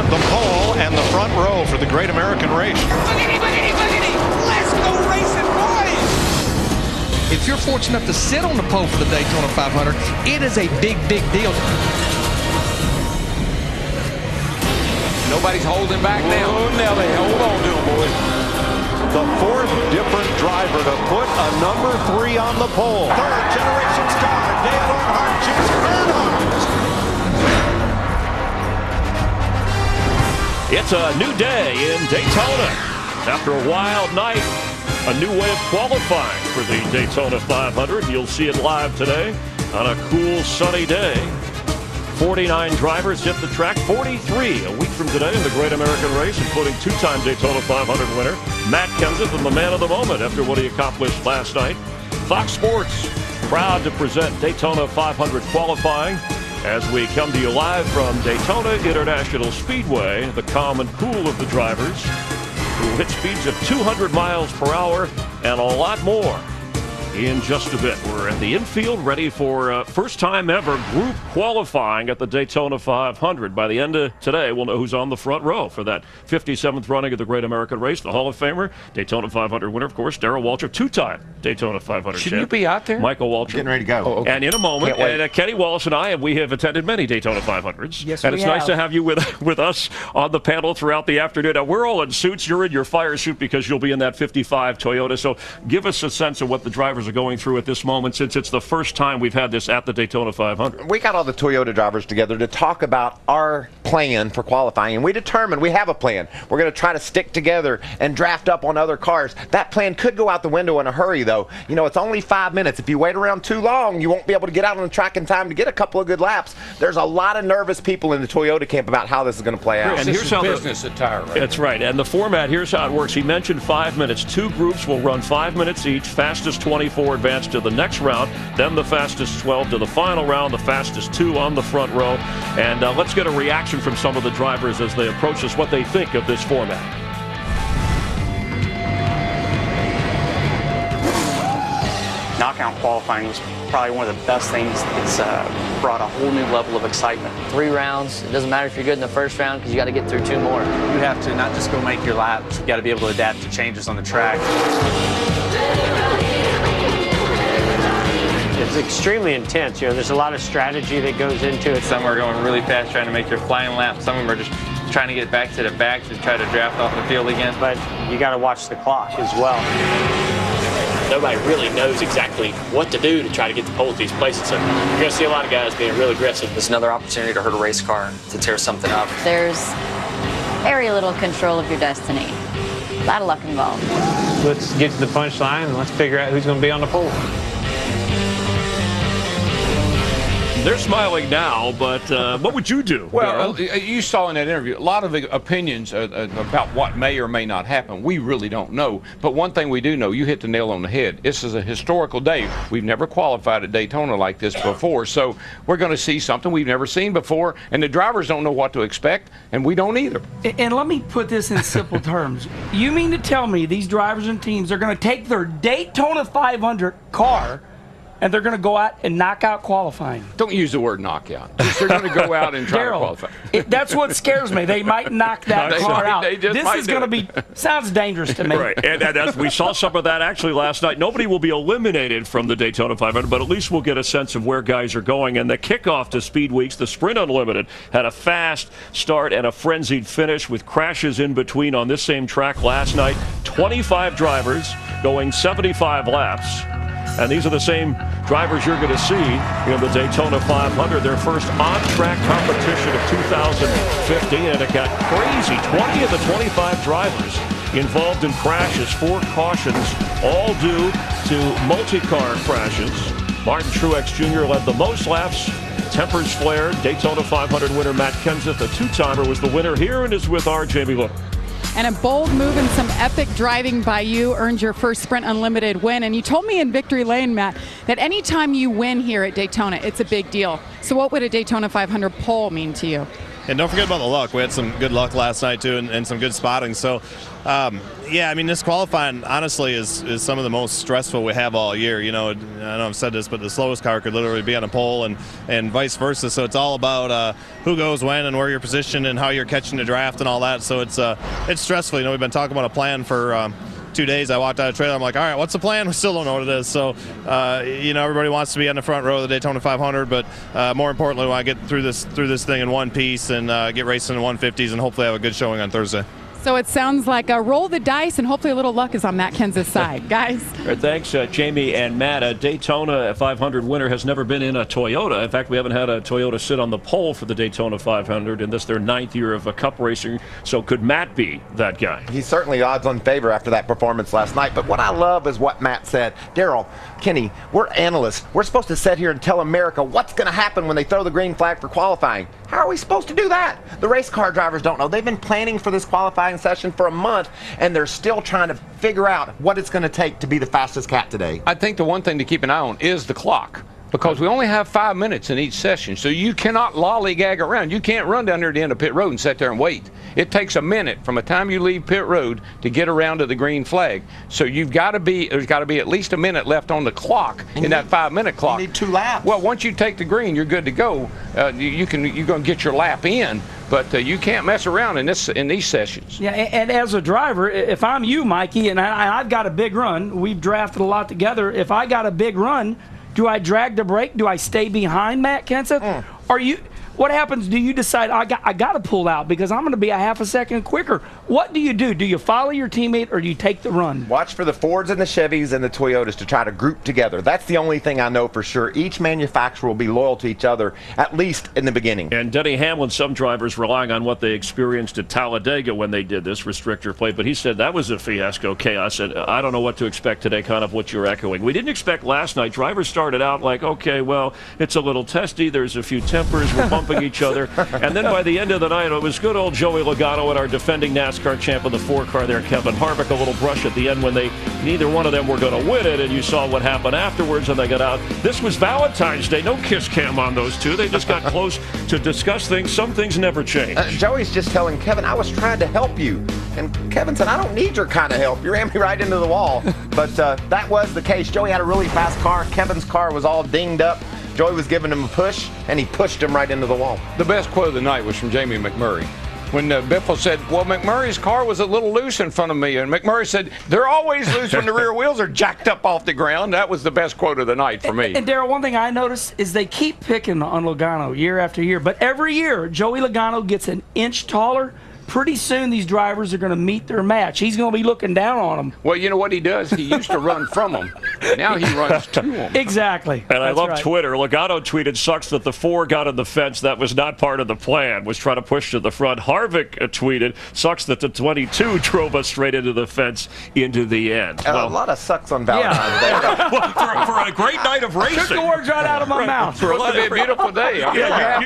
at the pole and the front row for the Great American Race. Boogity, boogity, boogity! Let's go racing, boys! If you're fortunate enough to sit on the pole for the Daytona 500, it is a big, big deal. Nobody's holding back now. Oh, Nelly, hold on to him, boys. The fourth different driver to put a number 3 on the pole. Third generation star, Dale Earnhardt Jr. It's a new day in Daytona. After a wild night, a new way of qualifying for the Daytona 500. You'll see it live today on a cool, sunny day. 49 drivers hit the track, 43 a week from today in the Great American Race, including two-time Daytona 500 winner Matt Kenseth and the man of the moment after what he accomplished last night. Fox Sports proud to present Daytona 500 qualifying as we come to you live from Daytona International Speedway, the calm and cool of the drivers who hit speeds of 200 miles per hour and a lot more. In just a bit, we're at the infield ready for first time ever group qualifying at the Daytona 500. By the end of today, we'll know who's on the front row for that 57th running of the Great American Race. The Hall of Famer, Daytona 500 winner, of course, Darrell Waltrip, two-time Daytona 500 Shouldn't you be out there? Michael Waltrip. Getting ready to go. Oh, okay. And in a moment, Kenny Wallace and I, we have attended many Daytona 500s. Yes, and we it's nice to have you with us on the panel throughout the afternoon. Now, we're all in suits. You're in your fire suit because you'll be in that 55 Toyota. So give us a sense of what the drivers are going through at this moment, since it's the first time we've had this at the Daytona 500. We got all the Toyota drivers together to talk about our plan for qualifying, and we determined we have a plan. We're going to try to stick together and draft up on other cars. That plan could go out the window in a hurry, though. You know, it's only 5 minutes. If you wait around too long, you won't be able to get out on the track in time to get a couple of good laps. There's a lot of nervous people in the Toyota camp about how this is going to play out. And here's how business attire, right? That's right. And the format, here's how it works. He mentioned 5 minutes. Two groups will run 5 minutes each. Fastest 24 advance to the next round. Then the fastest 12 to the final round. The fastest 2 on the front row. And let's get a reaction from some of the drivers as they approach us, what they think of this format. Knockout qualifying was probably one of the best things. It's brought a whole new level of excitement. 3 rounds. It doesn't matter if you're good in the first round because you got to get through 2 more. You have to not just go make your laps, you got to be able to adapt to changes on the track. It's extremely intense. You know, there's a lot of strategy that goes into it. Some are going really fast trying to make their flying lap. Some of them are just trying to get back to the back to try to draft off the field again. But you got to watch the clock as well. Nobody really knows exactly what to do to try to get the pole at these places. So you're going to see a lot of guys being really aggressive. It's another opportunity to hurt a race car, to tear something up. There's very little control of your destiny. A lot of luck involved. Let's get to the punchline and let's figure out who's going to be on the pole. They're smiling now, but what would you do? Well, you saw in that interview a lot of opinions about what may or may not happen. We really don't know. But one thing we do know, you hit the nail on the head. This is a historical day. We've never qualified at Daytona like this before. So we're going to see something we've never seen before. And the drivers don't know what to expect, and we don't either. And let me put this in simple terms. You mean to tell me these drivers and teams are going to take their Daytona 500 car and they're going to go out and knock out qualifying? Don't use the word knockout. They're going to go out and try to qualify. That's what scares me. They might knock that car out. This is going to be, sounds dangerous to me. Right, and as we saw some of that actually last night. Nobody will be eliminated from the Daytona 500, but at least we'll get a sense of where guys are going. And the kickoff to Speed Weeks, the Sprint Unlimited, had a fast start and a frenzied finish with crashes in between on this same track last night. 25 drivers going 75 laps. And these are the same drivers you're going to see in the Daytona 500, their first on-track competition of 2015. And it got crazy. 20 of the 25 drivers involved in crashes, 4 cautions, all due to multi-car crashes. Martin Truex Jr. led the most laps. Tempers flared. Daytona 500 winner Matt Kenseth, a 2-timer, was the winner here and is with our Jamie Look. And a bold move and some epic driving by you earned your first Sprint Unlimited win. And you told me in Victory Lane, Matt, that anytime you win here at Daytona, it's a big deal. So what would a Daytona 500 pole mean to you? And don't forget about the luck. We had some good luck last night, too, and some good spotting. So, yeah, I mean, this qualifying, honestly, is some of the most stressful we have all year. You know, I know I've said this, but the slowest car could literally be on a pole and vice versa. So it's all about who goes when and where you're positioned and how you're catching the draft and all that. So it's stressful. You know, we've been talking about a plan for 2 days. I walked out of the trailer. I'm like, all right, what's the plan? We still don't know what it is. So, you know, everybody wants to be on the front row of the Daytona 500, but more importantly, we want to get through this thing in one piece and get racing in 150s and hopefully have a good showing on Thursday. So it sounds like a roll the dice, and hopefully a little luck is on Matt Kenseth's side. Guys. Right, thanks, Jamie and Matt. A Daytona 500 winner has never been in a Toyota. In fact, we haven't had a Toyota sit on the pole for the Daytona 500, and this is their 9th year of cup racing. So could Matt be that guy? He's certainly odds on favor after that performance last night. But what I love is what Matt said. Darrell, Kenny, we're analysts. We're supposed to sit here and tell America what's going to happen when they throw the green flag for qualifying. How are we supposed to do that? The race car drivers don't know. They've been planning for this qualifying session for a month, and they're still trying to figure out what it's going to take to be the fastest cat today. I think the one thing to keep an eye on is the clock, because we only have 5 minutes in each session, so you cannot lollygag around. You can't run down there at the end of pit road and sit there and wait. It takes a minute from the time you leave pit road to get around to the green flag. So there's got to be at least a minute left on the clock in that 5-minute clock. You need 2 laps. Well, once you take the green, you're good to go. You're going to get your lap in, but you can't mess around in these sessions. Yeah, and as a driver, if I'm you, Mikey, and I've got a big run, we've drafted a lot together. If I got a big run, do I drag the brake? Do I stay behind Matt Kenseth? What happens? Do you decide I got to pull out because I'm going to be a half a second quicker? What do? Do you follow your teammate or do you take the run? Watch for the Fords and the Chevys and the Toyotas to try to group together. That's the only thing I know for sure. Each manufacturer will be loyal to each other, at least in the beginning. And Denny Hamlin, some drivers relying on what they experienced at Talladega when they did this restrictor plate, but he said that was a fiasco, chaos, and I don't know what to expect today, kind of what you're echoing. We didn't expect last night. Drivers started out like, okay, well, it's a little testy. There's a few tempers. We're bumping each other. And then by the end of the night, it was good old Joey Logano and our defending NASCAR champ in the 4 car there, Kevin Harvick, a little brush at the end when neither one of them were going to win it, and you saw what happened afterwards and they got out. This was Valentine's Day. No kiss cam on those two. They just got close to discuss things. Some things never change. Joey's just telling Kevin, I was trying to help you. And Kevin said, I don't need your kind of help. You ran me right into the wall. But that was the case. Joey had a really fast car. Kevin's car was all dinged up. Joey was giving him a push, and he pushed him right into the wall. The best quote of the night was from Jamie McMurray. When Biffle said, well, McMurray's car was a little loose in front of me. And McMurray said, they're always loose when the rear wheels are jacked up off the ground. That was the best quote of the night for me. And Darrell, one thing I noticed is they keep picking on Logano year after year. But every year, Joey Logano gets an inch taller. Pretty soon these drivers are going to meet their match. He's going to be looking down on them. Well, you know what he does? He used to run from them. Now he runs to them. Exactly. And I love Twitter. Logano tweeted, sucks that the 4 got in the fence. That was not part of the plan, was trying to push to the front. Harvick tweeted, sucks that the 22 drove us straight into the fence into the end. Well, a lot of sucks on Valentine's Day. Well, for a great night of racing. Took the words right out of my mouth. For a beautiful day.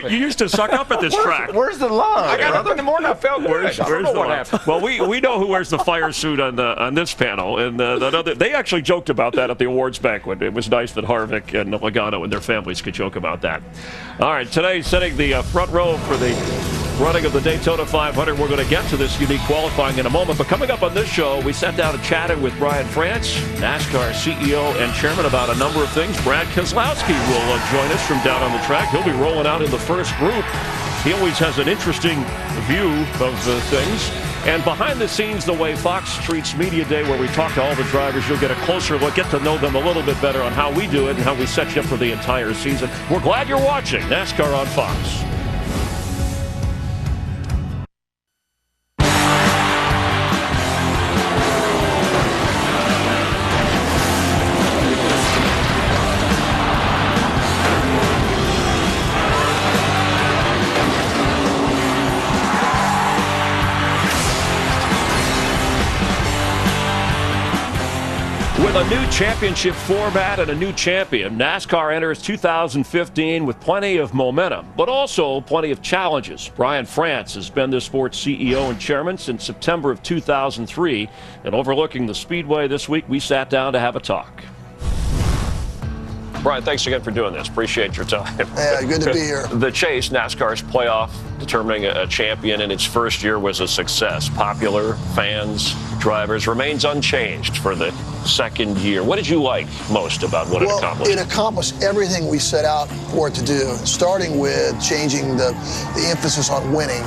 You used to suck up at this track. Where's the love? I got up in the morning. I felt good. I don't know what happened. Well, we know who wears the fire suit on this panel, and they actually joked about that at the awards banquet. It was nice that Harvick and Logano and their families could joke about that. All right, today setting the front row for the running of the Daytona 500. We're going to get to this unique qualifying in a moment, but coming up on this show, we sat down and chatted with Brian France, NASCAR CEO and chairman, about a number of things. Brad Keselowski will join us from down on the track. He'll be rolling out in the first group. He always has an interesting view of the things. And behind the scenes, the way Fox treats Media Day, where we talk to all the drivers, you'll get a closer look, get to know them a little bit better on how we do it and how we set you up for the entire season. We're glad you're watching NASCAR on Fox. With a new championship format and a new champion, NASCAR enters 2015 with plenty of momentum, but also plenty of challenges. Brian France has been this sport's CEO and chairman since September of 2003, and overlooking the Speedway this week, we sat down to have a talk. Brian, thanks again for doing this. Appreciate your time. Yeah, good to be here. The Chase, NASCAR's playoff determining a champion in its first year was a success. Popular, fans, drivers, remains unchanged for the second year. What did you like most about what it accomplished? It accomplished everything we set out for it to do, starting with changing the emphasis on winning.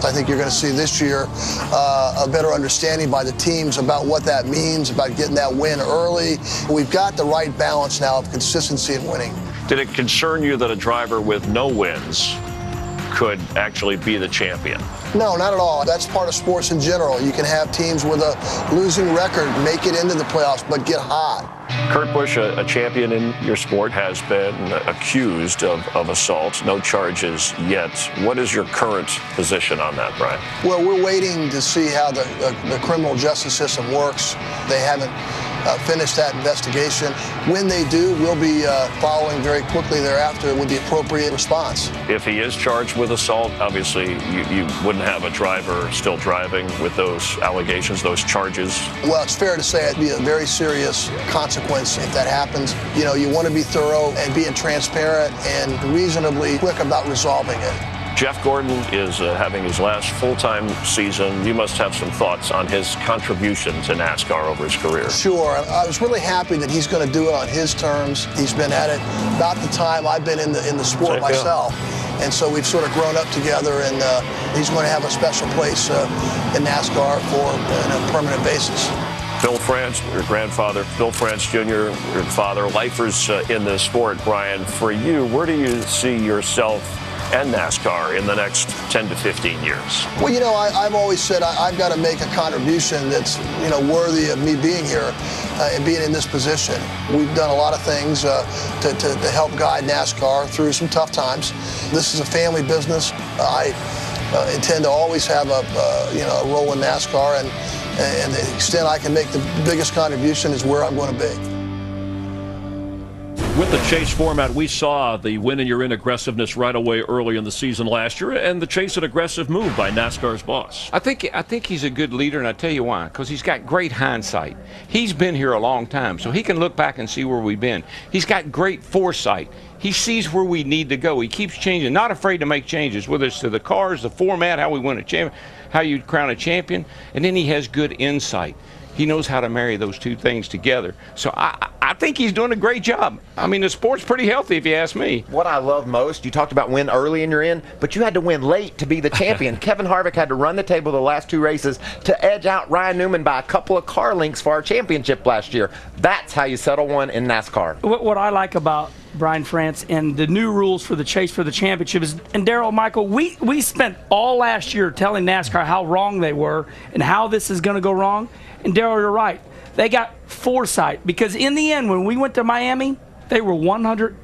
I think you're going to see this year a better understanding by the teams about what that means, about getting that win early. We've got the right balance now of consistency and winning. Did it concern you that a driver with no wins could actually be the champion? No, not at all. That's part of sports in general. You can have teams with a losing record make it into the playoffs, but get hot. Kurt Busch, a champion in your sport, has been accused of assault. No charges yet. What is your current position on that, Brian? Well, we're waiting to see how the criminal justice system works. They haven't finished that investigation. When they do, we'll be following very quickly thereafter with the appropriate response. If he is charged with assault, obviously you wouldn't have a driver still driving with those allegations, those charges. Well, it's fair to say it'd be a very serious consequence if that happens. You know, you want to be thorough and being transparent and reasonably quick about resolving it. Jeff Gordon is having his last full-time season. You must have some thoughts on his contribution to NASCAR over his career. Sure. I was really happy that he's going to do it on his terms. He's been at it about the time I've been in the sport myself. And so we've sort of grown up together, and he's going to have a special place in NASCAR on a permanent basis. Bill France, your grandfather, Bill France Jr., your father, lifers in this sport. Brian, for you, where do you see yourself and NASCAR in the next 10 to 15 years? Well, you know, I've always said I've got to make a contribution that's, you know, worthy of me being here and being in this position. We've done a lot of things to help guide NASCAR through some tough times. This is a family business. I intend to always have a role in NASCAR, and the extent I can make the biggest contribution is where I'm going to be. With the chase format, we saw the win and you're in aggressiveness right away early in the season last year, and the chase and aggressive move by NASCAR's boss. I think he's a good leader, and I tell you why. Because he's got great hindsight. He's been here a long time, so he can look back and see where we've been. He's got great foresight. He sees where we need to go. He keeps changing, not afraid to make changes, whether it's to the cars, the format, how we win a champion, how you crown a champion, and then he has good insight. He knows how to marry those two things together. So I think he's doing a great job. I mean, the sport's pretty healthy, if you ask me. What I love most, you talked about win early and you're in, but you had to win late to be the champion. Kevin Harvick had to run the table the last two races to edge out Ryan Newman by a couple of car lengths for our championship last year. That's how you settle one in NASCAR. What I like about Brian France and the new rules for the chase for the championship is, and Darrell, Michael, we spent all last year telling NASCAR how wrong they were and how this is going to go wrong. And Darrell, you're right. They got foresight, because in the end, when we went to Miami, they were 100%,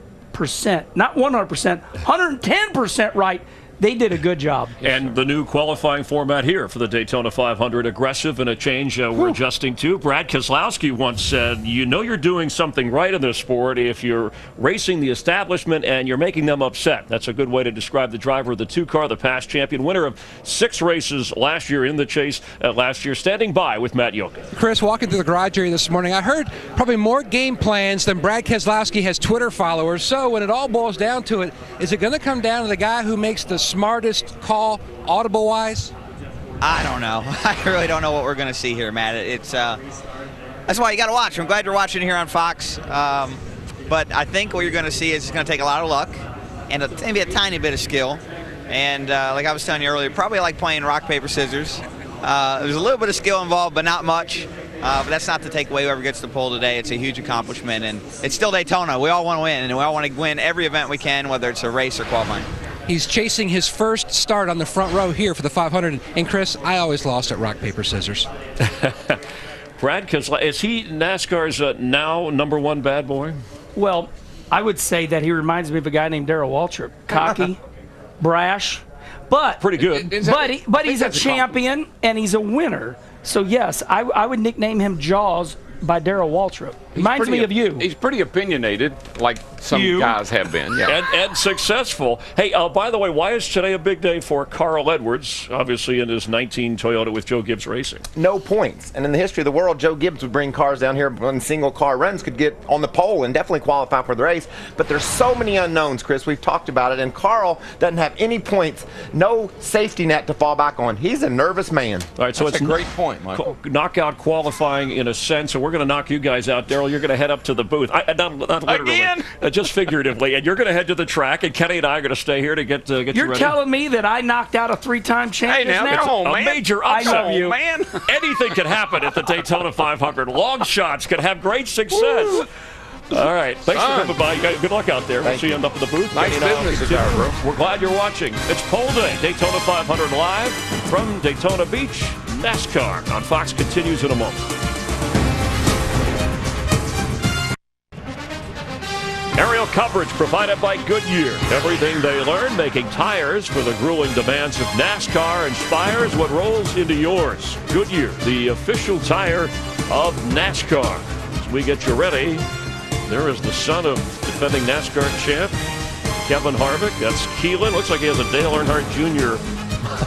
not 100%, 110% right. They did a good job. And the new qualifying format here for the Daytona 500, aggressive and a change we're adjusting to. Brad Keselowski once said, you know you're doing something right in this sport if you're racing the establishment and you're making them upset. That's a good way to describe the driver of the two-car, the past champion, winner of 6 races last year in the chase last year, standing by with Matt Yokin. Chris, walking through the garage area this morning, I heard probably more game plans than Brad Keselowski has Twitter followers. So when it all boils down to it, is it going to come down to the guy who makes the smartest call audible-wise? I don't know. I really don't know what we're going to see here, Matt. It's that's why you got to watch. I'm glad you're watching here on Fox. But I think what you're going to see is it's going to take a lot of luck and maybe a tiny bit of skill. And like I was telling you earlier, probably like playing rock, paper, scissors. There's a little bit of skill involved, but not much. But that's not to take away whoever gets the pole today. It's a huge accomplishment, and it's still Daytona. We all want to win, and we all want to win every event we can, whether it's a race or qualifying. He's chasing his first start on the front row here for the 500. And Chris, I always lost at rock, paper, scissors. Brad Keselowski, is he NASCAR's now #1 bad boy? Well, I would say that he reminds me of a guy named Darrell Waltrip. Cocky, brash, but pretty good. But he's a champion and he's a winner. So yes, I would nickname him Jaws by Darrell Waltrip. Reminds me of you. He's pretty opinionated, like some guys have been. Yeah. And successful. Hey, by the way, why is today a big day for Carl Edwards, obviously in his 19 Toyota with Joe Gibbs Racing? No points. And in the history of the world, Joe Gibbs would bring cars down here when single-car runs could get on the pole and definitely qualify for the race. But there's so many unknowns, Chris. We've talked about it. And Carl doesn't have any points, no safety net to fall back on. He's a nervous man. All right, so That's it's a great point, Michael. Knockout qualifying in a sense, and we're going to knock you guys out. Daryl, you're going to head up to the booth. Not literally. Again? Just figuratively. And you're going to head to the track, and Kenny and I are going to stay here to get you ready. You're telling me that I knocked out a 3-time champion now? now? Come on, a man. major I upset. love you. Man. Anything can happen at the Daytona 500. Long shots can have great success. All right. Thanks for coming by. Good luck out there. We'll see you up in the booth. Nice business there, bro. We're glad you're watching. It's Pole Day, Daytona 500 live from Daytona Beach. NASCAR on Fox continues in a moment. Aerial coverage provided by Goodyear. Everything they learn making tires for the grueling demands of NASCAR inspires what rolls into yours. Goodyear, the official tire of NASCAR. As we get you ready, there is the son of defending NASCAR champ, Kevin Harvick. That's Keelan. Looks like he has a Dale Earnhardt Jr.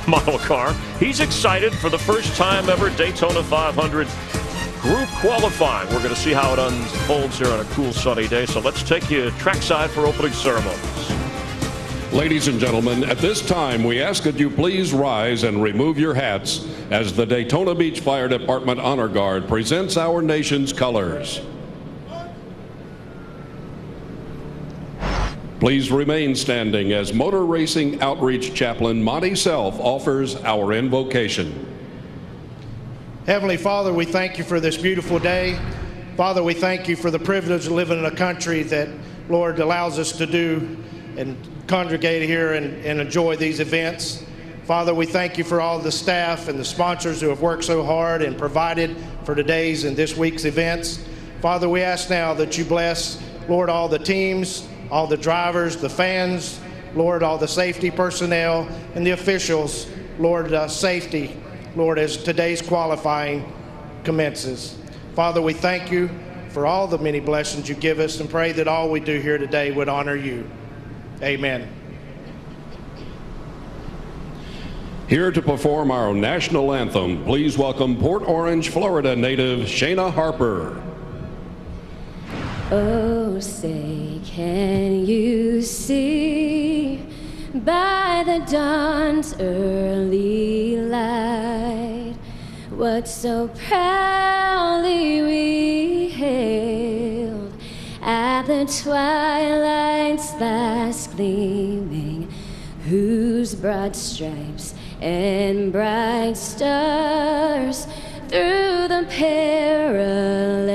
model car. He's excited for the first time ever Daytona 500 group qualifying. We're going to see how it unfolds here on a cool sunny day. So let's take you trackside for opening ceremonies. Ladies and gentlemen, at this time we ask that you please rise and remove your hats as the Daytona Beach Fire Department Honor Guard presents our nation's colors. Please remain standing as Motor Racing Outreach Chaplain Monty Self offers our invocation. Heavenly Father, we thank you for this beautiful day. Father, we thank you for the privilege of living in a country that, Lord, allows us to do and congregate here and enjoy these events. Father, we thank you for all the staff and the sponsors who have worked so hard and provided for today's and this week's events. Father, we ask now that you bless, Lord, all the teams, all the drivers, the fans, Lord, all the safety personnel and the officials, Lord, safety, Lord, as today's qualifying commences. Father, we thank you for all the many blessings you give us and pray that all we do here today would honor you. Amen. Here to perform our national anthem, please welcome Port Orange, Florida native Shayna Harper. Oh, say, can you see by the dawn's early light what so proudly we hailed at the twilight's last gleaming, whose broad stripes and bright stars through the perilous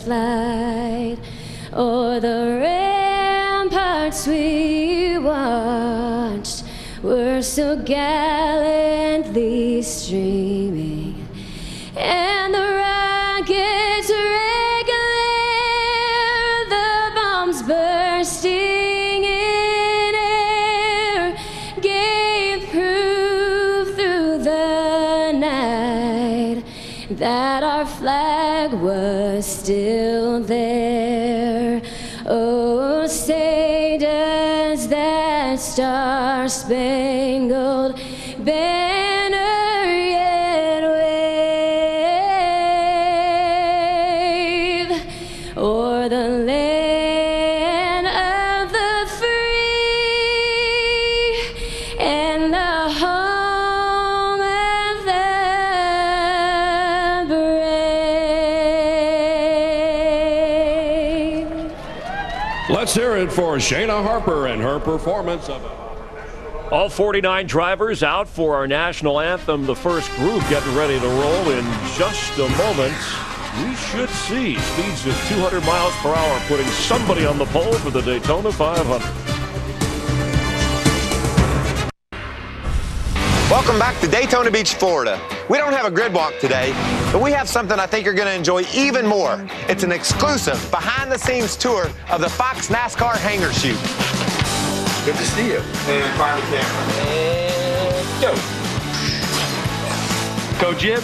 flight o'er the ramparts we watched were so gallantly streaming, and the rockets' red glare, the bombs bursting in air, gave proof through the night that our flag was still there. Oh, say does that star-spangled banner yet wave o'er the land of the free and the home of the brave? Let's hear it for Shayna Harper and her performance of it. All 49 drivers out for our national anthem. The first group getting ready to roll in just a moment. We should see speeds of 200 miles per hour putting somebody on the pole for the Daytona 500. Welcome back to Daytona Beach, Florida. We don't have a grid walk today, but we have something I think you're going to enjoy even more. It's an exclusive behind-the-scenes tour of the Fox NASCAR hangar chute. Good to see you. And fire the camera. And go. Coach Jib,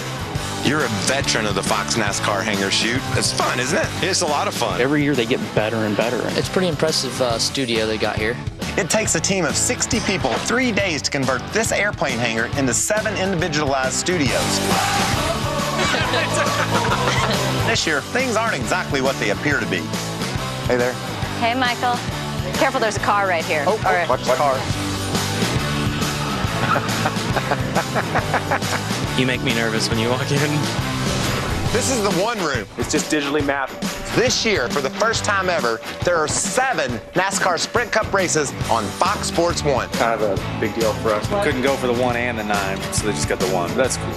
You're a veteran of the Fox NASCAR Hangar Shoot. It's fun, isn't it? It's a lot of fun. Every year they get better and better. It's pretty impressive studio they got here. It takes a team of 60 people 3 days to convert this airplane hangar into 7 individualized studios. This year, things aren't exactly what they appear to be. Hey there. Hey, Michael. Careful, there's a car right here. Watch the car. You make me nervous when you walk in. This is the one room. It's just digitally mapped. This year, for the first time ever, there are 7 NASCAR Sprint Cup races on Fox Sports 1. Kind of a big deal for us. We couldn't go for the 1 and the 9, so they just got the 1. That's cool.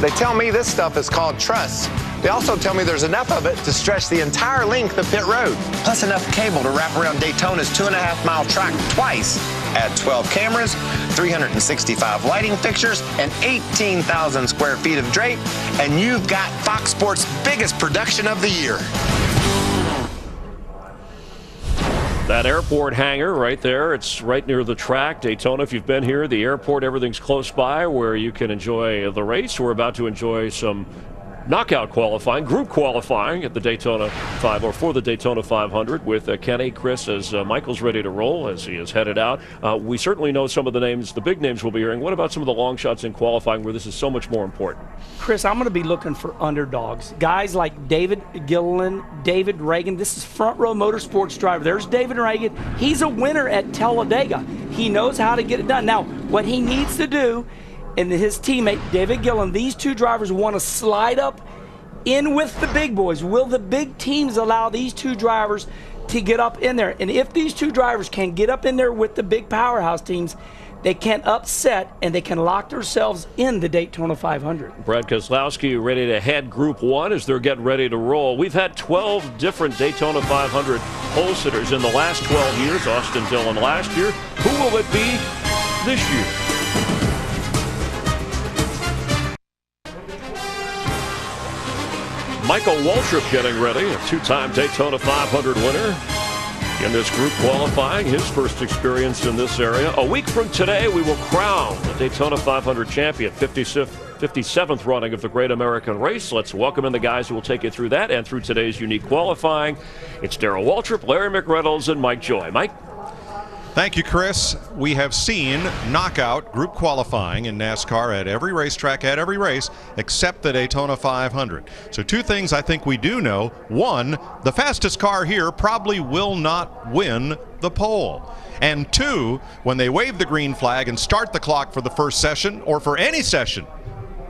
They tell me this stuff is called truss. They also tell me there's enough of it to stretch the entire length of pit road, plus enough cable to wrap around Daytona's 2.5-mile track twice. Add 12 cameras, 365 lighting fixtures, and 18,000 square feet of drape, and you've got Fox Sports' biggest production of the year. That airport hangar right there, it's right near the track. Daytona, if you've been here, the airport, everything's close by where you can enjoy the race. We're about to enjoy some knockout qualifying, group qualifying at the Daytona 5 or for the Daytona 500 with Kenny, Chris, as Michael's ready to roll as he is headed out. We certainly know some of the names, the big names we'll be hearing. What about some of the long shots in qualifying where this is so much more important? Chris, I'm going to be looking for underdogs. Guys like David Gilliland, David Reagan. This is front row motorsports driver. There's David Reagan. He's a winner at Talladega. He knows how to get it done. Now, what he needs to do, and his teammate, David Gilliland, these two drivers want to slide up in with the big boys. Will the big teams allow these two drivers to get up in there? And if these two drivers can get up in there with the big powerhouse teams, they can upset and they can lock themselves in the Daytona 500. Brad Keselowski ready to head Group 1 as they're getting ready to roll. We've had 12 different Daytona 500 pole sitters in the last 12 years. Austin Dillon last year. Who will it be this year? Michael Waltrip getting ready, a 2-time Daytona 500 winner. In this group qualifying, his first experience in this area. A week from today, we will crown the Daytona 500 champion, 57th running of the Great American Race. Let's welcome in the guys who will take you through that and through today's unique qualifying. It's Darrell Waltrip, Larry McReynolds, and Mike Joy. Mike? Thank you, Chris. We have seen knockout group qualifying in NASCAR at every racetrack, at every race, except the Daytona 500. So 2 things I think we do know. 1, the fastest car here probably will not win the pole. And 2, when they wave the green flag and start the clock for the first session, or for any session,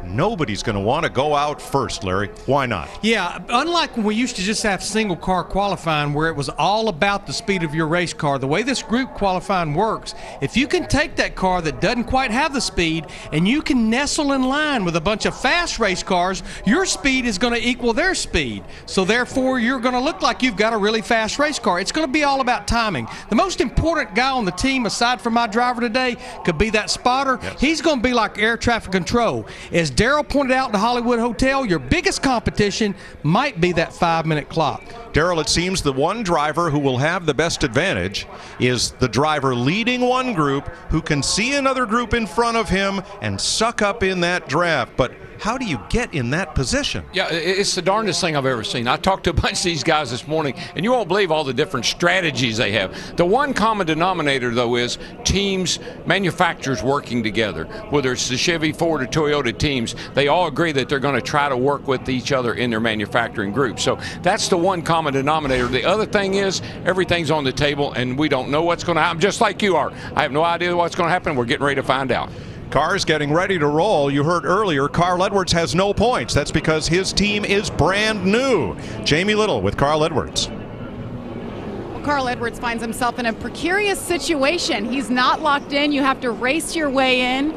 nobody's going to want to go out first, Larry. Why not? Yeah, unlike when we used to just have single car qualifying where it was all about the speed of your race car, the way this group qualifying works, if you can take that car that doesn't quite have the speed and you can nestle in line with a bunch of fast race cars, your speed is going to equal their speed. So therefore, you're going to look like you've got a really fast race car. It's going to be all about timing. The most important guy on the team, aside from my driver today, could be that spotter. Yes. He's going to be like air traffic control. As Darrell pointed out in the Hollywood Hotel, your biggest competition might be that 5-minute clock. Darrell, it seems the one driver who will have the best advantage is the driver leading one group who can see another group in front of him and suck up in that draft. But how do you get in that position? Yeah, it's the darndest thing I've ever seen. I talked to a bunch of these guys this morning, and you won't believe all the different strategies they have. The one common denominator, though, is teams, manufacturers working together. Whether it's the Chevy, Ford, or Toyota teams, they all agree that they're going to try to work with each other in their manufacturing group. So that's the one common denominator. The other thing is everything's on the table, and we don't know what's going to happen, just like you are. I have no idea what's going to happen. We're getting ready to find out. Cars getting ready to roll. You heard earlier, Carl Edwards has no points. That's because his team is brand new. Jamie Little with Carl Edwards. Well, Carl Edwards finds himself in a precarious situation. He's not locked in. You have to race your way in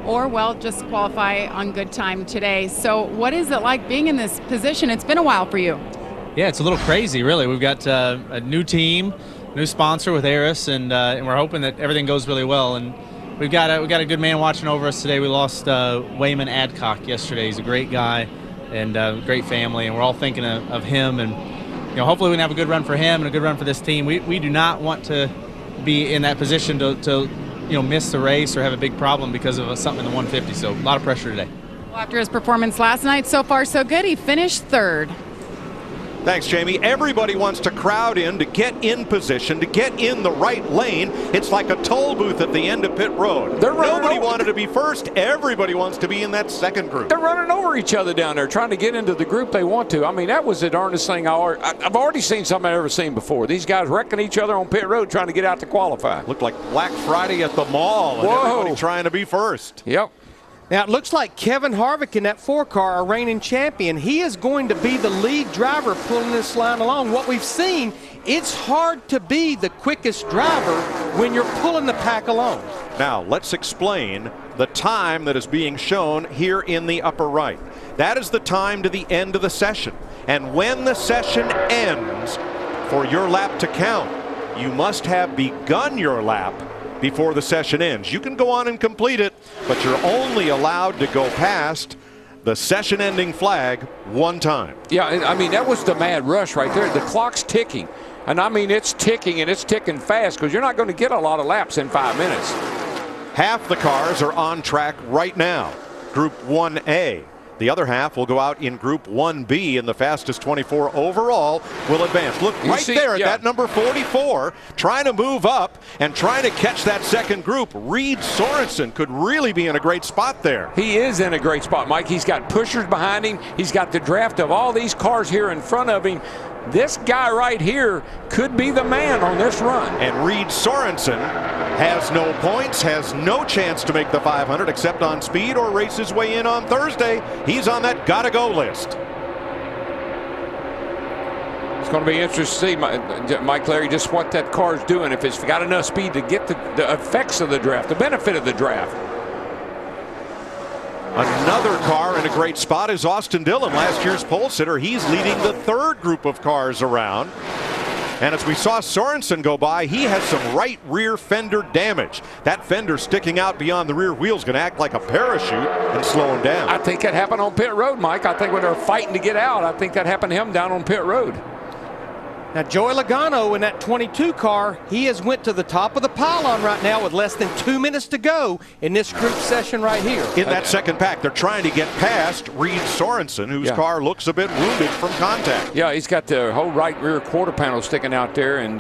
or, well, just qualify on good time today. So what is it like being in this position? It's been a while for you. Yeah, it's a little crazy, really. We've got a new team, new sponsor with Eris, and we're hoping that everything goes really well. And we got a good man watching over us today. We lost Wayman Adcock yesterday. He's a great guy and great family, and we're all thinking of him. And hopefully we can have a good run for him and a good run for this team. We do not want to be in that position to miss the race or have a big problem because of something in the 150. So a lot of pressure today. After his performance last night, so far so good. He finished third. Thanks, Jamie. Everybody wants to crowd in to get in position, to get in the right lane. It's like a toll booth at the end of pit road. Nobody wanted to be first. Everybody wants to be in that second group. They're running over each other down there, trying to get into the group they want to. I mean, that was the darndest thing I've already seen something I've ever seen before. These guys wrecking each other on pit road trying to get out to qualify. Looked like Black Friday at the mall. And everybody trying to be first. Yep. Now, it looks like Kevin Harvick in that 4-car, our reigning champion, he is going to be the lead driver pulling this line along. What we've seen, it's hard to be the quickest driver when you're pulling the pack along. Now, let's explain the time that is being shown here in the upper right. That is the time to the end of the session. And when the session ends, for your lap to count, you must have begun your lap before the session ends. You can go on and complete it, but you're only allowed to go past the session-ending flag one time. Yeah, I mean, that was the mad rush right there. The clock's ticking. And I mean, it's ticking, and it's ticking fast, because you're not going to get a lot of laps in 5 minutes. Half the cars are on track right now, Group 1A. The other half will go out in Group 1B, and the fastest 24 overall will advance. Look right there at that number 44, trying to move up and trying to catch that second group. Reed Sorensen could really be in a great spot there. He is in a great spot, Mike. He's got pushers behind him. He's got the draft of all these cars here in front of him. This guy right here could be the man on this run. And Reed Sorensen has no points, has no chance to make the 500 except on speed or race his way in on Thursday. He's on that gotta go list. It's going to be interesting to see, Mike Larry, just what that car's doing, if it's got enough speed to get the effects of the draft, the benefit of the draft. Another car in a great spot is Austin Dillon, last year's pole sitter. He's leading the third group of cars around. And as we saw Sorensen go by, he has some right rear fender damage. That fender sticking out beyond the rear wheel is going to act like a parachute and slow him down. I think that happened on pit road, Mike. I think when they're fighting to get out, I think that happened to him down on pit road. Now, Joey Logano in that 22 car, he has went to the top of the pylon right now with less than 2 minutes to go in this group session right here. In that second pack, they're trying to get past Reed Sorensen, whose car looks a bit wounded from contact. Yeah, he's got the whole right rear quarter panel sticking out there, and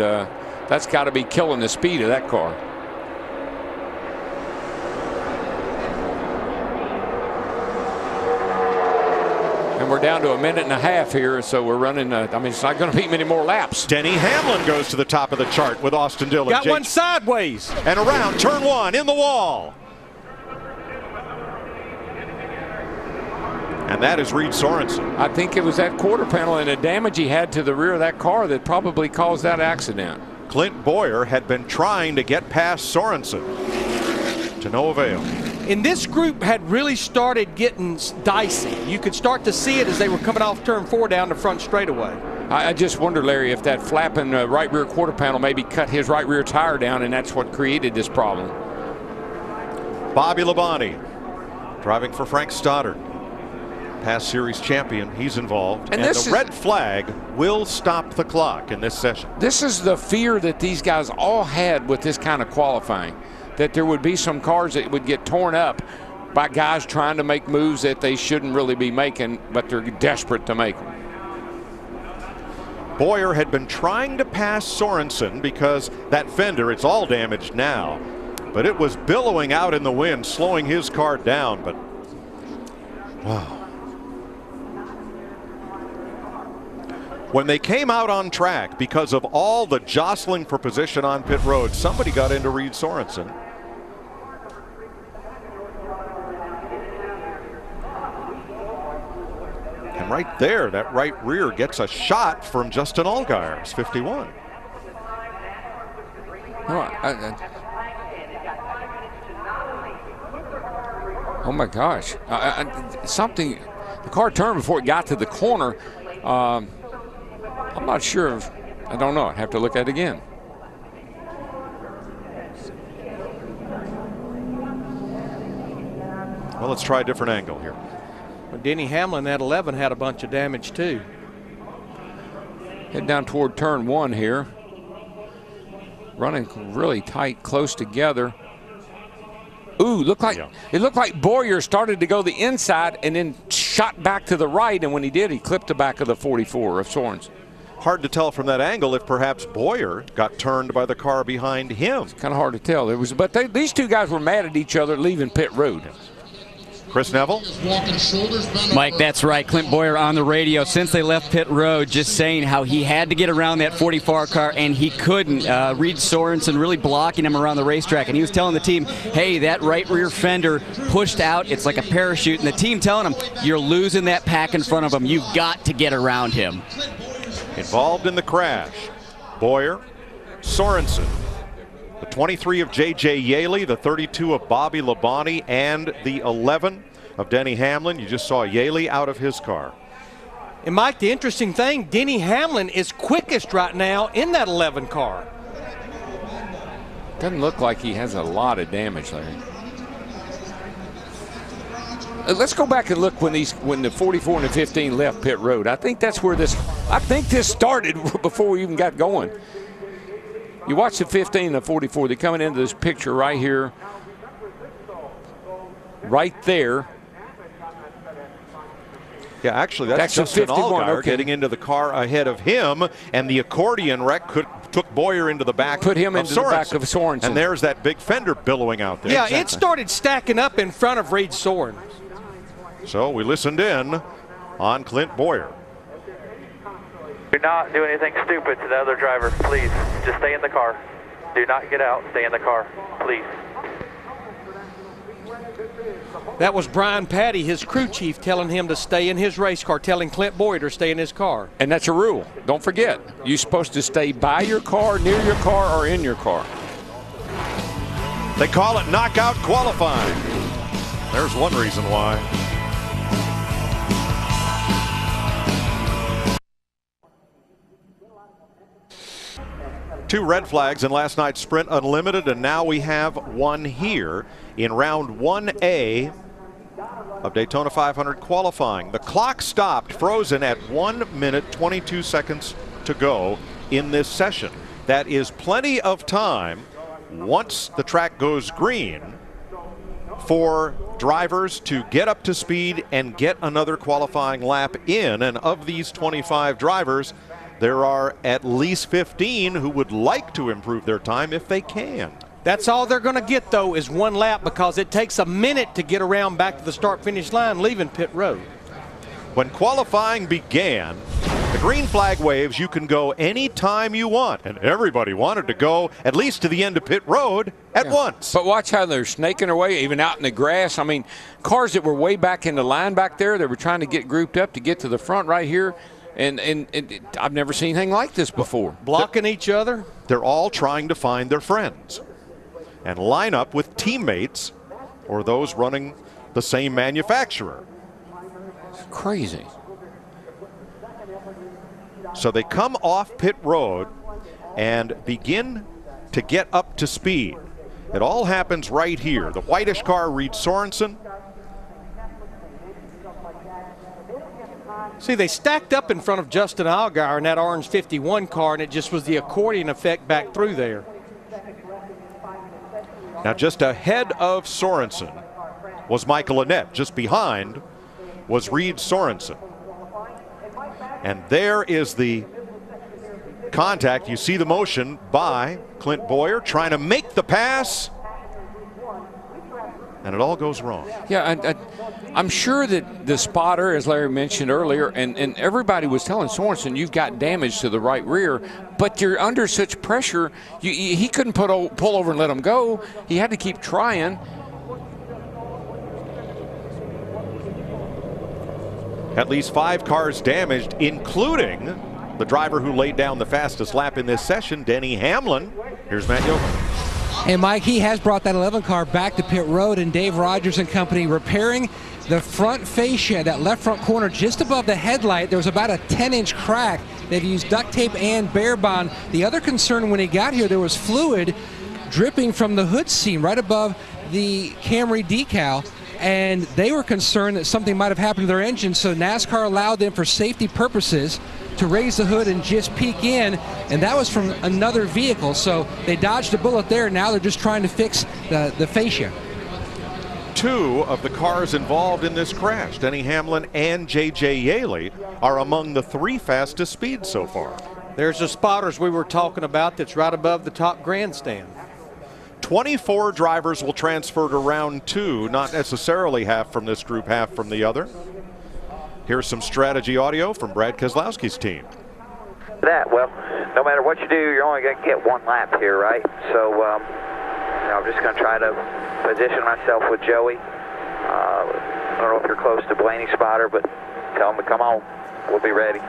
that's got to be killing the speed of that car. And we're down to a minute and a half here, so we're running, I mean, it's not going to be many more laps. Denny Hamlin goes to the top of the chart with Austin Dillon. Got one sideways. And around turn one in the wall. And that is Reed Sorensen. I think it was that quarter panel and the damage he had to the rear of that car that probably caused that accident. Clint Boyer had been trying to get past Sorensen, to no avail. And this group had really started getting dicey. You could start to see it as they were coming off turn 4 down the front straightaway. I just wonder, Larry, if that flapping right rear quarter panel maybe cut his right rear tire down, and that's what created this problem. Bobby Labonte driving for Frank Stoddard, past series champion. He's involved, and the red flag will stop the clock in this session. This is the fear that these guys all had with this kind of qualifying, that there would be some cars that would get torn up by guys trying to make moves that they shouldn't really be making, but they're desperate to make them. Boyer had been trying to pass Sorensen because that fender, it's all damaged now, but it was billowing out in the wind, slowing his car down. But wow. When they came out on track, because of all the jostling for position on pit road, somebody got into Reed Sorensen. And right there, that right rear gets a shot from Justin Allgaier's 51. Oh my gosh. Something, the car turned before it got to the corner. I'm not sure if, I don't know. I have to look at it again. Well, let's try a different angle here. Well, Denny Hamlin at 11 had a bunch of damage too. Head down toward turn 1 here. Running really tight, close together. Ooh, it looked like Boyer started to go the inside and then shot back to the right, and when he did, he clipped the back of the 44 of Sorensen. Hard to tell from that angle if perhaps Boyer got turned by the car behind him. It's kind of hard to tell. These two guys were mad at each other leaving pit road. Chris Neville? Mike, that's right. Clint Boyer on the radio since they left pit road just saying how he had to get around that 44 car and he couldn't. Reed Sorensen really blocking him around the racetrack, and he was telling the team, hey, that right rear fender pushed out. It's like a parachute, and the team telling him, you're losing that pack in front of him. You've got to get around him. Involved in the crash, Boyer, Sorensen, the 23 of J.J. Yaley, the 32 of Bobby Labonte, and the 11 of Denny Hamlin. You just saw Yaley out of his car. And Mike, the interesting thing, Denny Hamlin is quickest right now in that 11 car. Doesn't look like he has a lot of damage there. Let's go back and look when the 44 and the 15 left pit road. I think that's where this started before we even got going. You watch the 15 and the 44, they're coming into this picture right here, right there. Yeah, actually, that's Justin Allgaier getting into the car ahead of him, and the accordion wreck took Boyer into the back. Put him into the back of Sorensen. And there's that big fender billowing out there. Yeah, It started stacking up in front of Reed Sorensen. So we listened in on Clint Boyer. Do not do anything stupid to the other driver, please. Just stay in the car. Do not get out. Stay in the car, please. That was Brian Patty, his crew chief, telling him to stay in his race car, telling Clint Boyer to stay in his car. And that's a rule. Don't forget, you're supposed to stay by your car, near your car, or in your car. They call it knockout qualifying. There's one reason why. Two red flags in last night's Sprint Unlimited, and now we have one here in round 1A of Daytona 500 qualifying. The clock stopped, frozen at 1 minute 22 seconds to go in this session. That is plenty of time once the track goes green for drivers to get up to speed and get another qualifying lap in. And of these 25 drivers, there are at least 15 who would like to improve their time if they can. That's all they're going to get, though, is one lap, because it takes a minute to get around back to the start-finish line, leaving pit road. When qualifying began, the green flag waves, you can go any time you want, and everybody wanted to go at least to the end of pit road at once. But watch how they're snaking their way, even out in the grass. I mean, cars that were way back in the line back there, they were trying to get grouped up to get to the front right here. And I've never seen anything like this before. Blocking each other. They're all trying to find their friends and line up with teammates or those running the same manufacturer. It's crazy. So they come off pit road and begin to get up to speed. It all happens right here. The whitish car, Reed Sorensen. See, they stacked up in front of Justin Allgaier in that orange 51 car, and it just was the accordion effect back through there. Now just ahead of Sorensen was Michael Annett. Just behind was Reed Sorensen. And there is the contact. You see the motion by Clint Boyer trying to make the pass. And it all goes wrong. Yeah, I'm sure that the spotter, as Larry mentioned earlier, and everybody was telling Sorensen, you've got damage to the right rear, but you're under such pressure, he couldn't pull over and let him go. He had to keep trying. At least 5 cars damaged, including the driver who laid down the fastest lap in this session, Denny Hamlin. Here's Matt Yoakum. And Mike, he has brought that 11 car back to pit road, and Dave Rogers and company repairing the front fascia, that left front corner just above the headlight. There was about a 10-inch crack. They've used duct tape and Bear Bond. The other concern when he got here, there was fluid dripping from the hood seam right above the Camry decal, and they were concerned that something might have happened to their engine, so NASCAR allowed them for safety purposes to raise the hood and just peek in, and that was from another vehicle. So they dodged a bullet there. Now they're just trying to fix the fascia. 2 of the cars involved in this crash. Denny Hamlin and J.J. Yaley are among the 3 fastest speeds so far. There's the spotters we were talking about that's right above the top grandstand. 24 drivers will transfer to round 2, not necessarily half from this group, half from the other. Here's some strategy audio from Brad Keselowski's team. Well, no matter what you do, you're only going to get 1 lap here, right? So I'm just going to try to position myself with Joey. I don't know if you're close to Blaney's spotter, but tell him to come on. We'll be ready.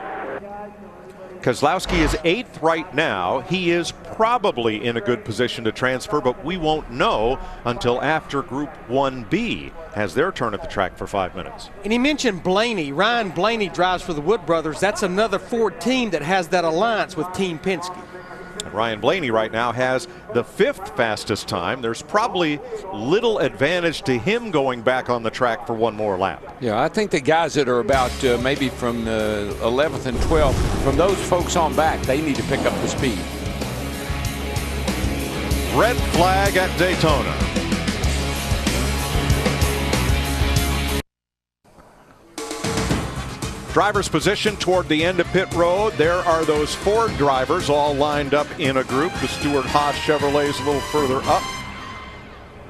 Keselowski is 8th right now. He is probably in a good position to transfer, but we won't know until after Group 1B has their turn at the track for 5 minutes. And he mentioned Blaney. Ryan Blaney drives for the Wood Brothers. That's another Ford team that has that alliance with Team Penske. And Ryan Blaney right now has the 5th fastest time. There's probably little advantage to him going back on the track for 1 more lap. Yeah, I think the guys that are about maybe from 11th and 12th, from those folks on back, they need to pick up the speed. Red flag at Daytona. Driver's position toward the end of pit road. There are those Ford drivers all lined up in a group. The Stewart-Haas Chevrolet's a little further up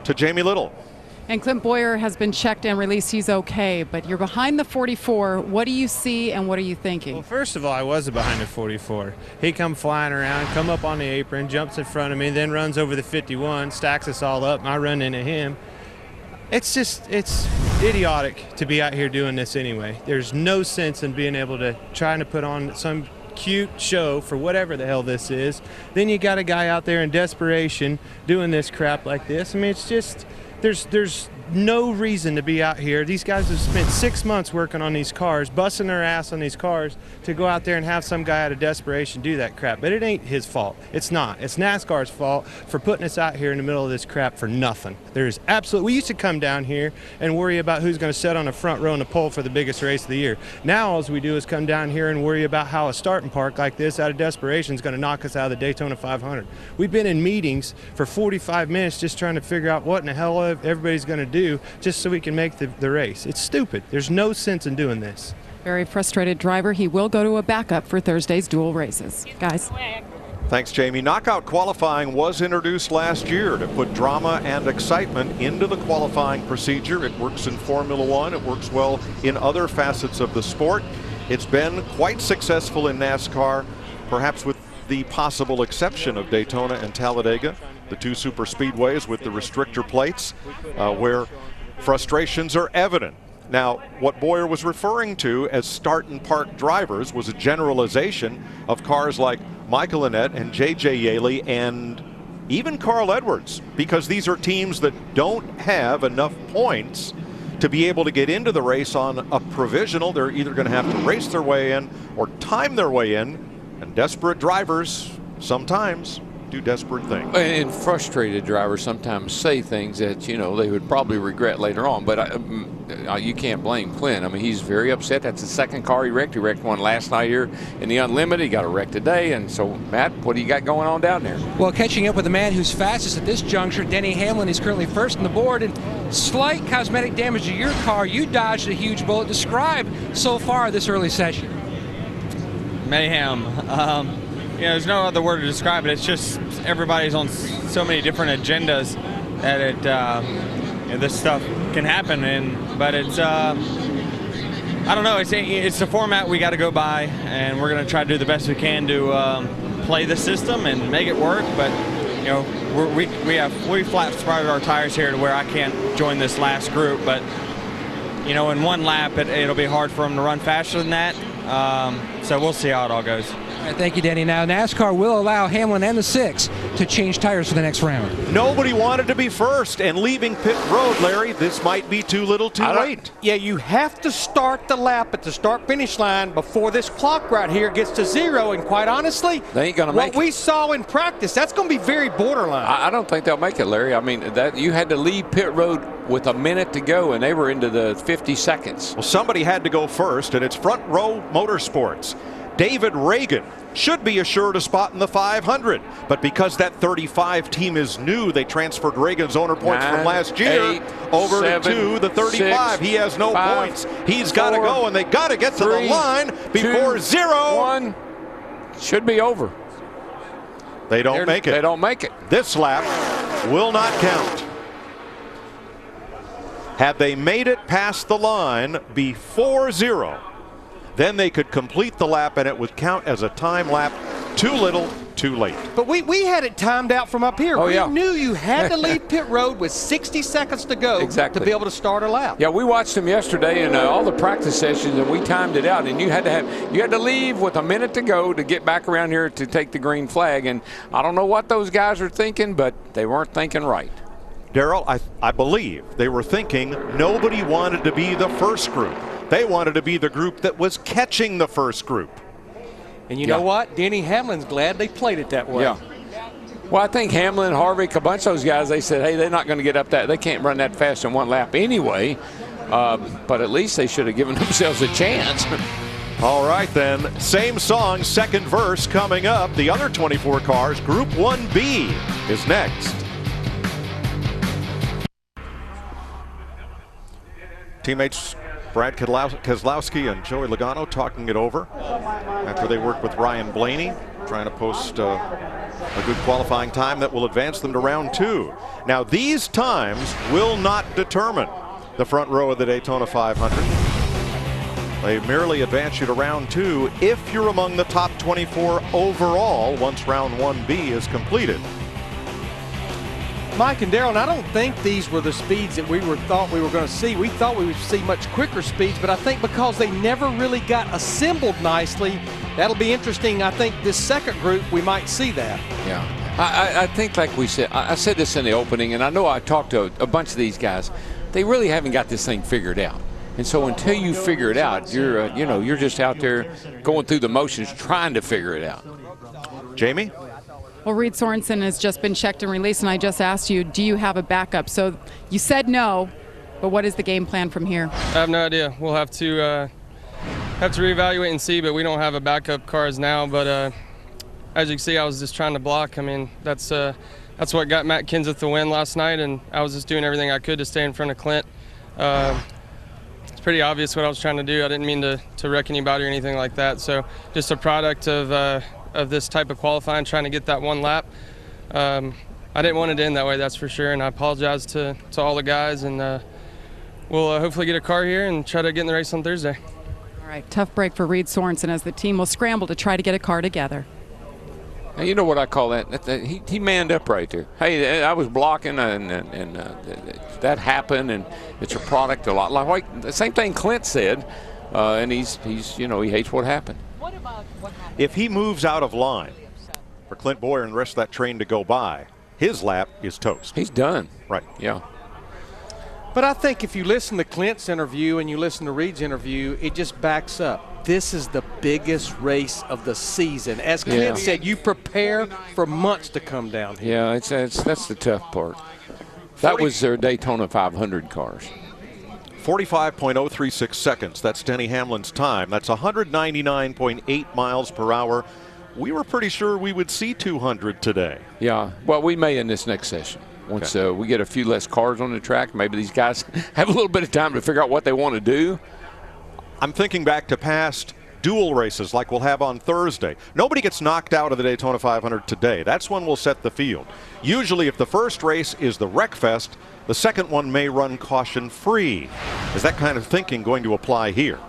to Jamie Little. And Clint Boyer has been checked and released. He's okay, but you're behind the 44. What do you see and what are you thinking? Well, first of all, I was behind the 44. He come flying around, come up on the apron, jumps in front of me, then runs over the 51, stacks us all up, and I run into him. It's idiotic to be out here doing this anyway. There's no sense in being able to trying to put on some cute show for whatever the hell this is. Then you got a guy out there in desperation doing this crap like this. I mean, it's just, there's no reason to be out here. These guys have spent 6 months working on these cars, busting their ass on these cars to go out there and have some guy out of desperation do that crap. But it ain't his fault. It's not. It's NASCAR's fault for putting us out here in the middle of this crap for nothing. There's absolutely, we used to come down here and worry about who's going to sit on the front row in the pole for the biggest race of the year. Now all we do is come down here and worry about how a starting park like this out of desperation is going to knock us out of the Daytona 500. We've been in meetings for 45 minutes just trying to figure out what in the hell everybody's going to do just so we can make the race. It's stupid. There's no sense in doing this. Very frustrated driver. He will go to a backup for Thursday's dual races. Guys. Thanks, Jamie. Knockout qualifying was introduced last year to put drama and excitement into the qualifying procedure. It works in Formula One. It works well in other facets of the sport. It's been quite successful in NASCAR, perhaps with the possible exception of Daytona and Talladega, the 2 super speedways with the restrictor plates, where frustrations are evident. Now, what Boyer was referring to as start and park drivers was a generalization of cars like Michael Annett and J.J. Yaley and even Carl Edwards, because these are teams that don't have enough points to be able to get into the race on a provisional. They're either going to have to race their way in or time their way in, and desperate drivers sometimes do desperate things. And frustrated drivers sometimes say things that, you know, they would probably regret later on. But you can't blame Clint. I mean, he's very upset. That's the second car he wrecked. He wrecked one last night here in the Unlimited. He got a wreck today. And so, Matt, what do you got going on down there? Well, catching up with the man who's fastest at this juncture, Denny Hamlin, is currently first on the board. And slight cosmetic damage to your car. You dodged a huge bullet. Describe so far this early session. Mayhem. You know, there's no other word to describe it. It's just everybody's on so many different agendas that it, you know, this stuff can happen. But it's, I don't know. It's the format we got to go by, and we're going to try to do the best we can to play the system and make it work. But you know, we flat spotted our tires here to where I can't join this last group. But you know, in 1 lap, it'll be hard for them to run faster than that. So we'll see how it all goes. All right, thank you, Denny. Now, NASCAR will allow Hamlin and the 6 to change tires for the next round. Nobody wanted to be first, and leaving pit road, Larry, this might be too little too late. Yeah, you have to start the lap at the start-finish line before this clock right here gets to 0, and quite honestly, they ain't gonna make what we saw in practice, that's going to be very borderline. I don't think they'll make it, Larry. I mean, that you had to leave pit road with a minute to go, and they were into the 50 seconds. Well, somebody had to go first, and it's Front Row Motorsports. David Reagan should be assured a spot in the 500, but because that 35 team is new, they transferred Reagan's owner points from last year over to the 35. He has no points. He's got to go, and they got to get to the line before 0-1. Should be over. They don't make it. They don't make it. This lap will not count. Had they made it past the line before 0, then they could complete the lap and it would count as a time lap. Too little, too late. But we had it timed out from up here. Oh, we yeah. knew you had to leave pit road with 60 seconds to go to be able to start a lap. Yeah, we watched them yesterday in all the practice sessions, and we timed it out. And you had to leave with a minute to go to get back around here to take the green flag. And I don't know what those guys are thinking, but they weren't thinking right. Darrell, I believe they were thinking nobody wanted to be the first group. They wanted to be the group that was catching the first group. And you know what? Denny Hamlin's glad they played it that way. Yeah. Well, I think Hamlin, Harvick, a bunch of those guys, they said, hey, they're not going to get up that. They can't run that fast in one lap anyway. But at least they should have given themselves a chance. All right, then. Same song, second verse coming up. The other 24 cars, Group 1B is next. Teammates Brad Keselowski and Joey Logano talking it over after they worked with Ryan Blaney, trying to post a good qualifying time that will advance them to round 2. Now, these times will not determine the front row of the Daytona 500. They merely advance you to round 2 if you're among the top 24 overall once round 1B is completed. Mike and Darrell, I don't think these were the speeds that we thought we were going to see. We thought we would see much quicker speeds, but I think because they never really got assembled nicely, that'll be interesting. I think this second group, we might see that. Yeah. I think, like we said, I said this in the opening, and I know I talked to a bunch of these guys. They really haven't got this thing figured out. And so until you figure it out, you're just out there going through the motions trying to figure it out. Jamie? Well, Reed Sorensen has just been checked and released, and I just asked you, do you have a backup? So you said no, but what is the game plan from here? I have no idea. We'll have to reevaluate and see, but we don't have a backup car as now. But as you can see, I was just trying to block. I mean, that's what got Matt Kenseth the win last night, and I was just doing everything I could to stay in front of Clint. It's pretty obvious what I was trying to do. I didn't mean to wreck anybody or anything like that. So just a product of this type of qualifying, trying to get that one lap. I didn't want it to end that way, that's for sure, and I apologize to all the guys, and we'll hopefully get a car here and try to get in the race on Thursday. All right, tough break for Reed Sorensen as the team will scramble to try to get a car together. Now, you know what I call that? He manned up right there. Hey, I was blocking, and that happened, and it's a product a lot like the same thing Clint said, and he's he hates what happened. If he moves out of line for Clint Boyer and the rest of that train to go by, his lap is toast. He's done. Right. Yeah. But I think if you listen to Clint's interview and you listen to Reed's interview, it just backs up. This is the biggest race of the season. As Clint said, you prepare for months to come down here. Yeah, that's the tough part. That was their Daytona 500 cars. 45.036 seconds. That's Denny Hamlin's time. That's 199.8 miles per hour. We were pretty sure we would see 200 today. Yeah. Well, we may in this next session. Once we get a few less cars on the track, maybe these guys have a little bit of time to figure out what they want to do. I'm thinking back to past dual races like we'll have on Thursday. Nobody gets knocked out of the Daytona 500 today. That's when we'll set the field. Usually if the first race is the Wreckfest, the second one may run caution-free. Is that kind of thinking going to apply here?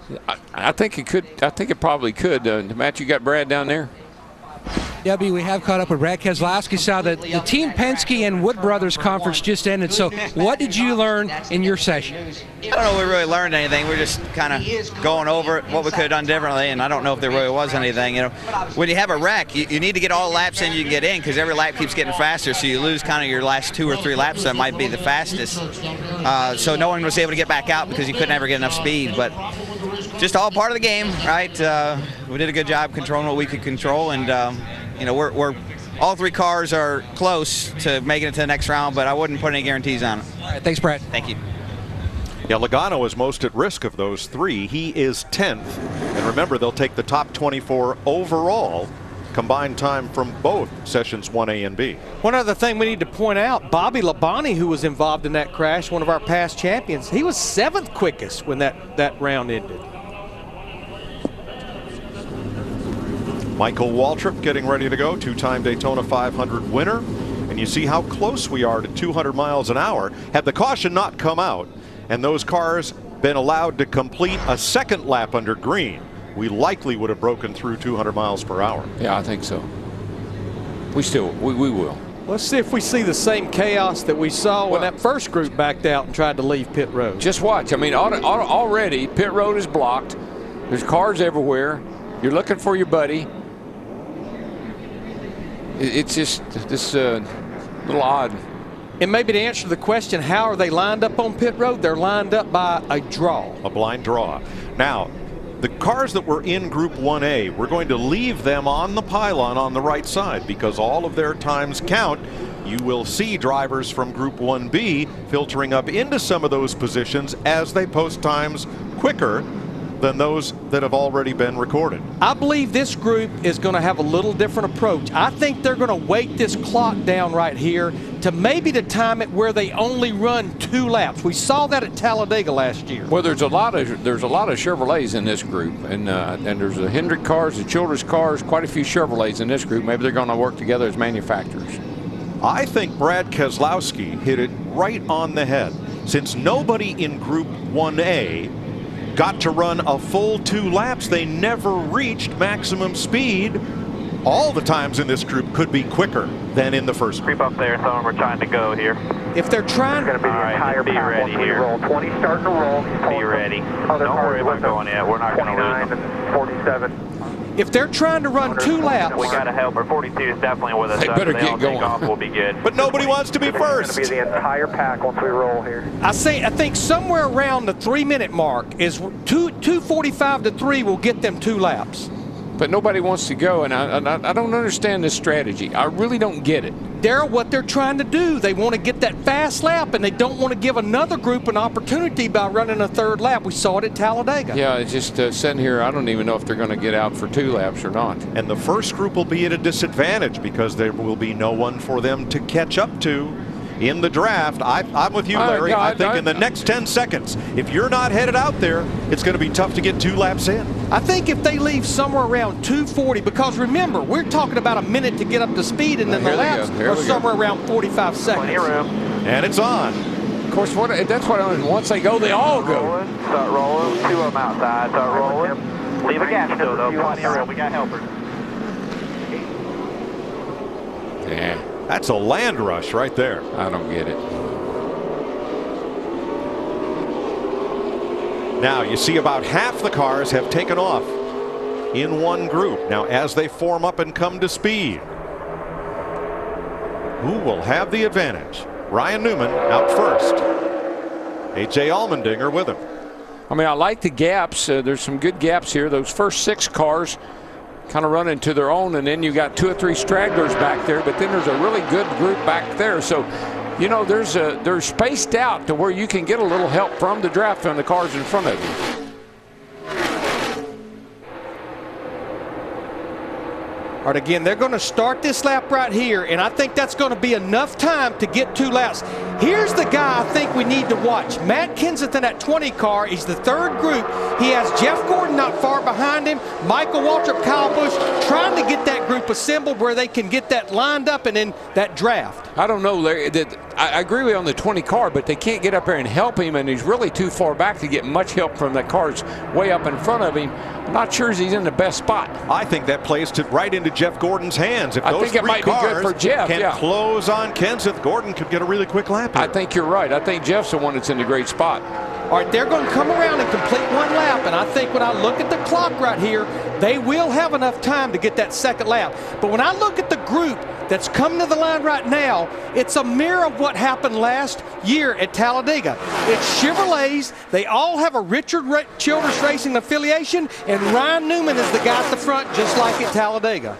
I think it could. I think it probably could. Matt, you got Brad down there? Debbie, we have caught up with Brad Keselowski. Saw that the Team Penske and Wood Brothers conference just ended. So what did you learn in your session? I don't know if we really learned anything. We're just kind of going over what we could have done differently, and I don't know if there really was anything. When you have a wreck, you need to get all the laps in you can get in, because every lap keeps getting faster, so you lose kind of your last 2 or 3 laps that might be the fastest. So no one was able to get back out because you couldn't ever get enough speed. But just all part of the game, right? We did a good job controlling what we could control, and we're all 3 cars are close to making it to the next round, but I wouldn't put any guarantees on it. All right, thanks, Brad. Thank you. Yeah, Logano is most at risk of those three. He is 10th. And remember, they'll take the top 24 overall combined time from both sessions 1A and B. One other thing we need to point out, Bobby Labonte, who was involved in that crash, one of our past champions, he was 7th quickest when that round ended. Michael Waltrip getting ready to go, two-time Daytona 500 winner. And you see how close we are to 200 miles an hour. Had the caution not come out and those cars been allowed to complete a second lap under green, we likely would have broken through 200 miles per hour. Yeah, I think so. We will. Let's see if we see the same chaos that we saw when that first group backed out and tried to leave pit road. Just watch. I mean, already pit road is blocked. There's cars everywhere. You're looking for your buddy. It's just this little odd. And maybe to answer the question, how are they lined up on pit road? They're lined up by a draw. A blind draw. Now, the cars that were in Group 1A, we're going to leave them on the pylon on the right side because all of their times count. You will see drivers from Group 1B filtering up into some of those positions as they post times quicker than those that have already been recorded. I believe this group is going to have a little different approach. I think they're going to weight this clock down right here to maybe to time it where they only run 2 laps. We saw that at Talladega last year. Well, there's a lot of Chevrolets in this group, and there's the Hendrick cars, the Childress cars, quite a few Chevrolets in this group. Maybe they're going to work together as manufacturers. I think Brad Keselowski hit it right on the head. Since nobody in Group 1A got to run a full 2 laps, they never reached maximum speed. All the times in this group could be quicker than in the first group. Creep up there, so we're trying to go here. If they're trying to be the entire be ready here. Roll 20 starting to roll. Be ready. Other Don't worry cars about going yet. We're not going to lose them. and 47. If they're trying to run 2 laps, We got to help her. 42 is definitely with us. They better If get all going. Take off, we'll be good. But nobody wants to be first. It's going to be the entire pack once we roll here. I think somewhere around the 3-minute mark is 2:45 to 3 will get them 2 laps. But nobody wants to go, and I don't understand this strategy. I really don't get it. Darryl, what they're trying to do, they want to get that fast lap, and they don't want to give another group an opportunity by running a 3rd lap. We saw it at Talladega. Yeah, it's just sitting here. I don't even know if they're going to get out for 2 laps or not. And the first group will be at a disadvantage because there will be no one for them to catch up to in the draft. I'm with you, Larry. I think in the next 10 seconds, if you're not headed out there, it's going to be tough to get 2 laps in. I think if they leave somewhere around 2:40, because remember, we're talking about a minute to get up to speed, and then the laps are somewhere around 45 seconds. Plenty of room. And it's on. Of course, that's what I mean. Once they go, they all go. Start rolling. 2 of them outside. Start rolling. Leave a gap still, though. Plenty of room. We got helpers. Yeah. That's a land rush right there. I don't get it. Now you see about half the cars have taken off in one group. Now as they form up and come to speed, who will have the advantage? Ryan Newman out first. A.J. Allmendinger with him. I mean, I like the gaps. There's some good gaps here. Those first 6 cars kind of run into their own, and then you got 2 or 3 stragglers back there, but then there's a really good group back there. So, you know, they're spaced out to where you can get a little help from the draft from the cars in front of you. All right, again, they're going to start this lap right here, and I think that's going to be enough time to get 2 laps. Here's the guy I think we need to watch. Matt Kenseth in that 20 car. He's the 3rd group. He has Jeff Gordon not far behind him, Michael Waltrip, Kyle Busch, trying to get that group assembled where they can get that lined up and in that draft. I don't know, Larry. I agree with you on the 20 car, but they can't get up there and help him, and he's really too far back to get much help from the cars way up in front of him. I'm not sure he's in the best spot. I think that plays right into Jeff Gordon's hands. If those I think it might be good for Jeff. Can close on Kenseth, Gordon could get a really quick lap here. I think you're right. I think Jeff's the one that's in the great spot. All right, they're going to come around and complete 1 lap, and I think when I look at the clock right here, they will have enough time to get that 2nd lap. But when I look at the group that's coming to the line right now, it's a mirror of what happened last year at Talladega. It's Chevrolets. They all have a Richard Childress Racing affiliation, and Ryan Newman is the guy at the front, just like at Talladega.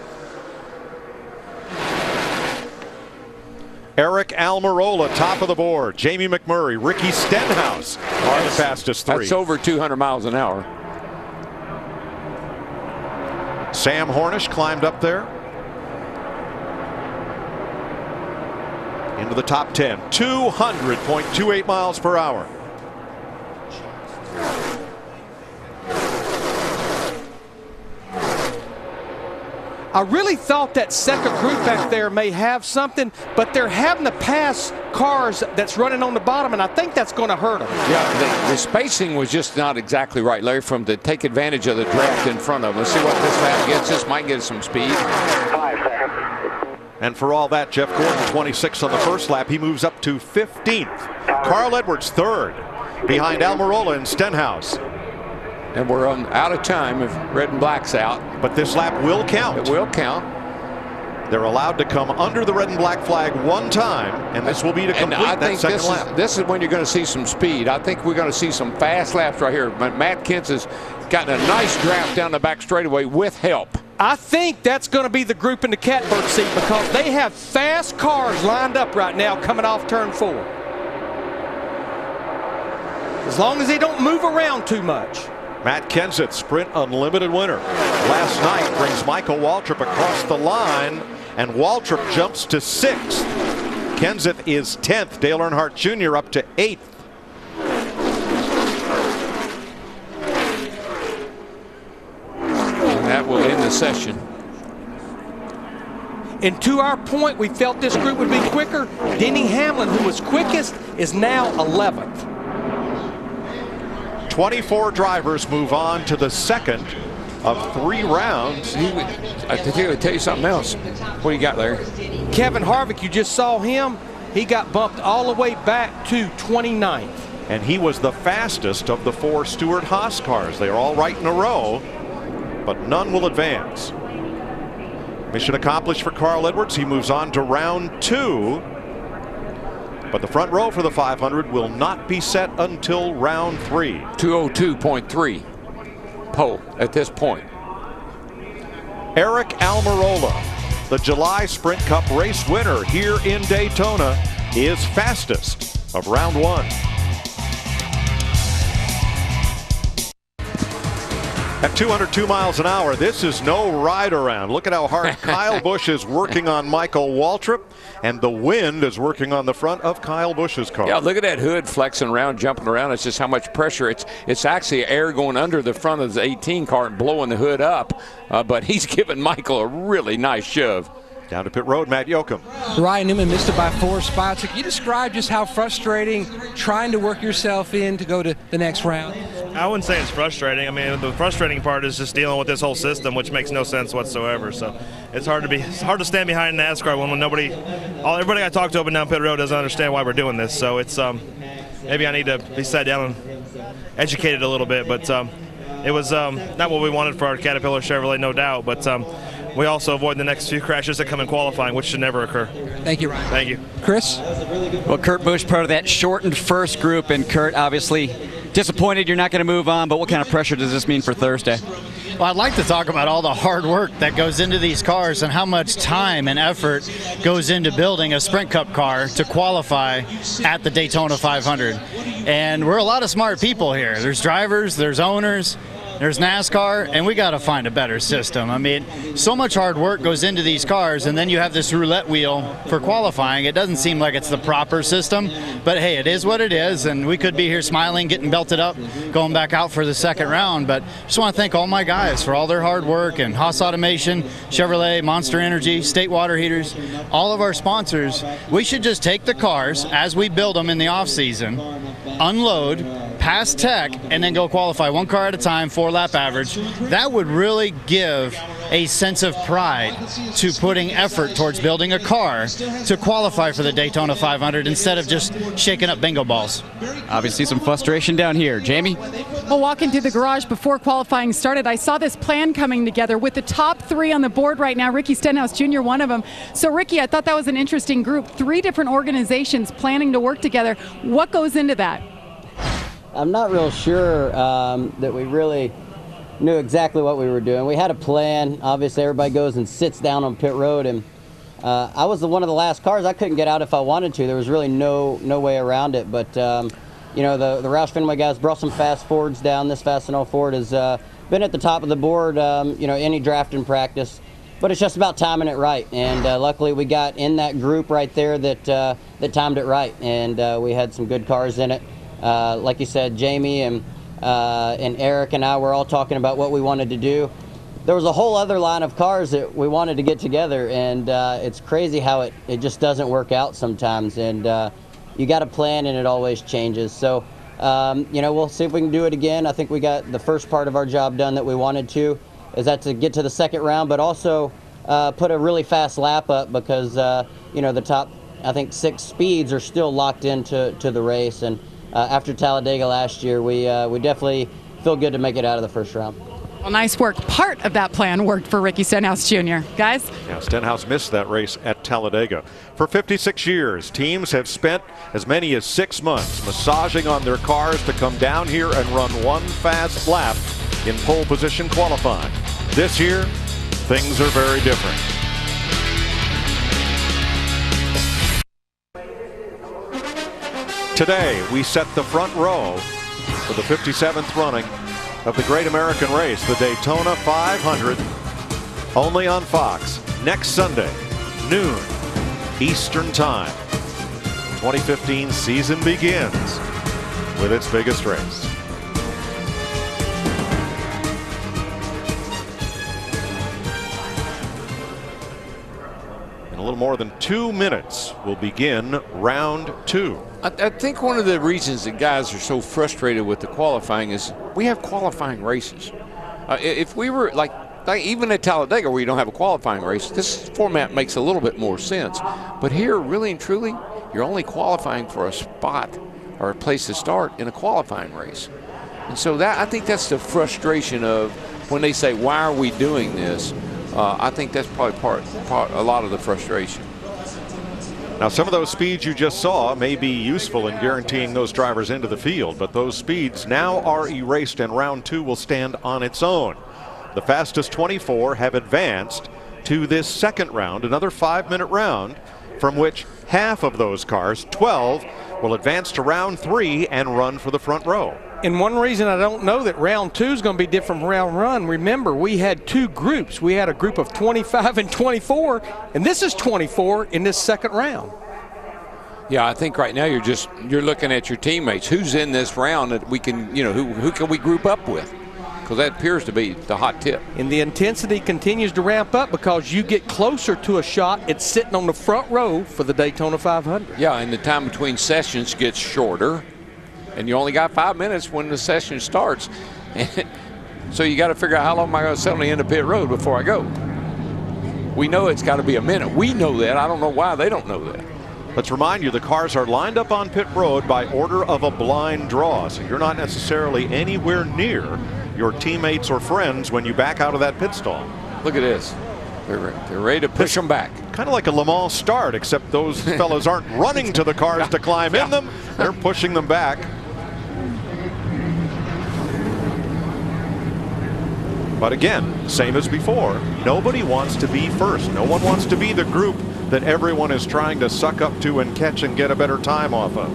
Eric Almirola, top of the board. Jamie McMurray, Ricky Stenhouse are the fastest three. That's over 200 miles an hour. Sam Hornish climbed up there into the top 10. 200.28 miles per hour. I really thought that second group back there may have something, but they're having to pass cars that's running on the bottom, and I think that's going to hurt them. Yeah, the spacing was just not exactly right, Larry, from to take advantage of the draft in front of them. Let's see what this lap gets. This might get some speed. And for all that, Jeff Gordon 26 on the first lap. He moves up to 15th. Carl Edwards third behind Almirola and Stenhouse. And we're out of time if red and black's out. But this lap will count. It will count. They're allowed to come under the red and black flag one time, and this will be to complete that second lap. This is when you're going to see some speed. I think we're going to see some fast laps right here. But Matt Kentz has gotten a nice draft down the back straightaway with help. I think that's going to be the group in the catbird seat because they have fast cars lined up right now coming off turn 4. As long as they don't move around too much. Matt Kenseth, Sprint Unlimited winner. Last night brings Michael Waltrip across the line, and Waltrip jumps to 6th. Kenseth is 10th. Dale Earnhardt Jr. up to 8th. And that will end the session. And to our point, we felt this group would be quicker. Denny Hamlin, who was quickest, is now 11th. 24 drivers move on to the second of 3 rounds. I tell you something else. What do you got, Larry? Kevin Harvick, you just saw him. He got bumped all the way back to 29th. And he was the fastest of the 4 Stewart-Haas cars. They are all right in a row, but none will advance. Mission accomplished for Carl Edwards. He moves on to round 2. But the front row for the 500 will not be set until round 3. 202.3 pole at this point. Eric Almirola, the July Sprint Cup race winner here in Daytona, is fastest of round 1. At 202 miles an hour, this is no ride around. Look at how hard Kyle Busch is working on Michael Waltrip, and the wind is working on the front of Kyle Busch's car. Yeah, look at that hood flexing around, jumping around. It's just how much pressure. It's actually air going under the front of the 18 car and blowing the hood up, but he's giving Michael a really nice shove. Down to pit road, Matt Yoakum. Ryan Newman missed it by 4 spots. Can you describe just how frustrating trying to work yourself in to go to the next round? I wouldn't say it's frustrating. I mean, the frustrating part is just dealing with this whole system, which makes no sense whatsoever. So it's hard to stand behind NASCAR when everybody I talk to up and down pit road doesn't understand why we're doing this. So it's maybe I need to be sat down and educated a little bit. But it was not what we wanted for our Caterpillar Chevrolet, no doubt. But we also avoid the next few crashes that come in qualifying, which should never occur. Thank you, Ryan. Thank you. Chris? Well, Kurt Busch, part of that shortened first group, and Kurt, obviously disappointed you're not going to move on, but what kind of pressure does this mean for Thursday? Well, I'd like to talk about all the hard work that goes into these cars and how much time and effort goes into building a Sprint Cup car to qualify at the Daytona 500. And we're a lot of smart people here. There's drivers, there's owners, there's NASCAR, and we got to find a better system. I mean, so much hard work goes into these cars, and then you have this roulette wheel for qualifying. It doesn't seem like it's the proper system, but hey, it is what it is, and we could be here smiling, getting belted up, going back out for the second round. But just want to thank all my guys for all their hard work, and Haas Automation, Chevrolet, Monster Energy, State Water Heaters, all of our sponsors. We should just take the cars as we build them in the off season, unload, pass tech, and then go qualify one car at a time, 4-lap average. That would really give a sense of pride to putting effort towards building a car to qualify for the Daytona 500 instead of just shaking up bingo balls. Obviously some frustration down here. Jamie? Well, walking through the garage before qualifying started, I saw this plan coming together with the top 3 on the board right now. Ricky Stenhouse Jr., one of them. So, Ricky, I thought that was an interesting group. 3 different organizations planning to work together. What goes into that? I'm not real sure that we really knew exactly what we were doing. We had a plan. Obviously, everybody goes and sits down on pit road, and I was one of the last cars. I couldn't get out if I wanted to. There was really no way around it. But you know, the Roush Fenway guys brought some fast Fords down. This Fast and All Ford has been at the top of the board, you know, any drafting practice. But it's just about timing it right. And luckily we got in that group right there that timed it right. And we had some good cars in it. Like you said, Jamie and Eric and I were all talking about what we wanted to do. There was a whole other line of cars that we wanted to get together, and it's crazy how it just doesn't work out sometimes. And you got a plan, and it always changes. So, you know, we'll see if we can do it again. I think we got the first part of our job done that we wanted to, is that to get to the second round, but also put a really fast lap up because, you know, the top, I think, 6 speeds are still locked into the race. And after Talladega last year, we definitely feel good to make it out of the first round. Well, nice work. Part of that plan worked for Ricky Stenhouse Jr. Guys? Yeah, Stenhouse missed that race at Talladega. For 56 years, teams have spent as many as 6 months massaging on their cars to come down here and run one fast lap in pole position qualifying. This year, things are very different. Today, we set the front row for the 57th running of the Great American Race, the Daytona 500, only on Fox next Sunday, noon Eastern Time. 2015 season begins with its biggest race. In a little more than 2 minutes, we'll begin round 2. I think one of the reasons that guys are so frustrated with the qualifying is we have qualifying races. If we were like even at Talladega where you don't have a qualifying race, this format makes a little bit more sense. But here, really and truly, you're only qualifying for a spot or a place to start in a qualifying race. And so that, I think that's the frustration of when they say, why are we doing this? I think that's probably part a lot of the frustration. Now, some of those speeds you just saw may be useful in guaranteeing those drivers into the field, but those speeds now are erased and round 2 will stand on its own. The fastest 24 have advanced to this second round, another 5-minute round, from which half of those cars, 12, will advance to round 3 and run for the front row. And one reason I don't know that round 2 is going to be different from round 1, remember, we had 2 groups. We had a group of 25 and 24, and this is 24 in this second round. Yeah, I think right now you're looking at your teammates. Who's in this round that we can, you know, who can we group up with? Because that appears to be the hot tip. And the intensity continues to ramp up because you get closer to a shot. It's sitting on the front row for the Daytona 500. Yeah, and the time between sessions gets shorter. And you only got 5 minutes when the session starts. So you got to figure out how long am I going to sit on the end of pit road before I go. We know it's got to be a minute. We know that. I don't know why they don't know that. Let's remind you, the cars are lined up on pit road by order of a blind draw. So you're not necessarily anywhere near your teammates or friends when you back out of that pit stall. Look at this. They're ready to push them back. Kind of like a Le Mans start, except those fellas aren't running to the cars to climb in them. They're pushing them back. But again, same as before, nobody wants to be first. No one wants to be the group that everyone is trying to suck up to and catch and get a better time off of.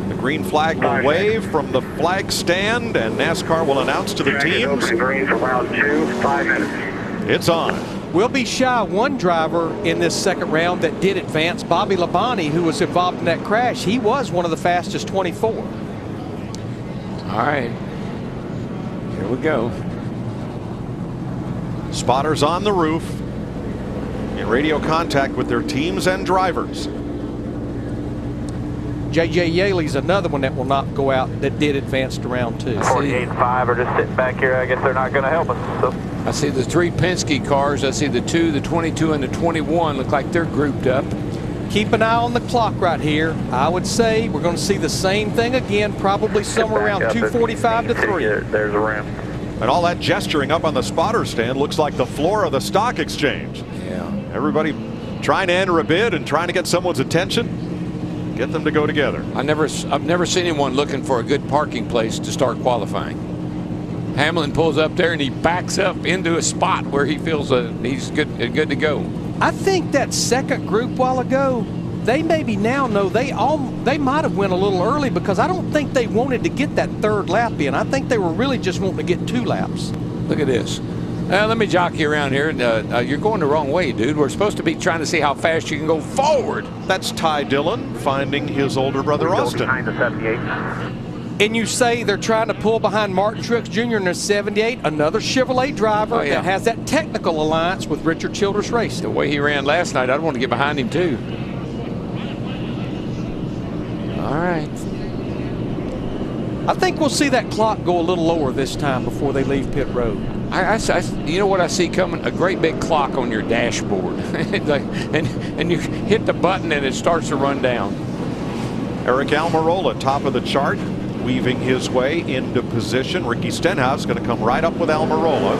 The green flag will wave from the flag stand, and NASCAR will announce to the teams. Green for round 2, 5 minutes. It's on. We'll be shy one driver in this second round that did advance, Bobby Labonte, who was involved in that crash. He was one of the fastest 24. All right. Here we go. Spotters on the roof in radio contact with their teams and drivers. J.J. Yaley's another one that will not go out that did advance to round 2. 48 and 5 are just sitting back here. I guess they're not going to help us. So. I see the 3 Penske cars. I see the 2, the 22, and the 21 look like they're grouped up. Keep an eye on the clock right here. I would say we're going to see the same thing again, probably somewhere around 2:45 to 3. There's a ramp. And all that gesturing up on the spotter stand looks like the floor of the stock exchange. Yeah. Everybody trying to enter a bid and trying to get someone's attention. Get them to go together. I've never seen anyone looking for a good parking place to start qualifying. Hamlin pulls up there and he backs up into a spot where he feels he's good to go. I think that second group a while ago, they maybe now know they might have went a little early because I don't think they wanted to get that third lap in. I think they were really just wanting to get 2 laps. Look at this. Let me jockey around here. You're going the wrong way, dude. We're supposed to be trying to see how fast you can go forward. That's Ty Dillon finding his older brother Austin. Behind the 78. And you say they're trying to pull behind Martin Truex Jr. in their 78, another Chevrolet driver that has that technical alliance with Richard Childress Racing. The way he ran last night, I'd want to get behind him too. All right. I think we'll see that clock go a little lower this time before they leave pit road. You know what I see coming? A great big clock on your dashboard. and you hit the button and it starts to run down. Eric Almirola, top of the chart, weaving his way into position. Ricky Stenhouse going to come right up with Almirola.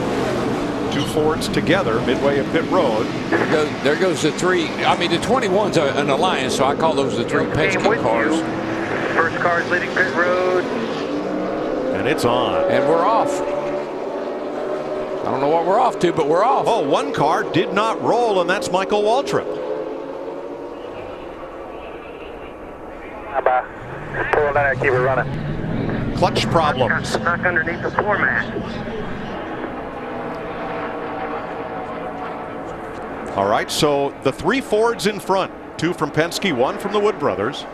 2 Fords together midway of pit road. There goes the 3. I mean, the 21's an alliance, so I call those the 3 Penske cars. First car's leading pit road. And it's on. And we're off. I don't know what we're off to, but we're off. Oh, 1 car did not roll, and that's Michael Waltrip. How about pull it out, keep it running. Clutch problems. Stuck underneath the floor mat. All right, so the 3 Fords in front, 2 from Penske, 1 from the Wood brothers.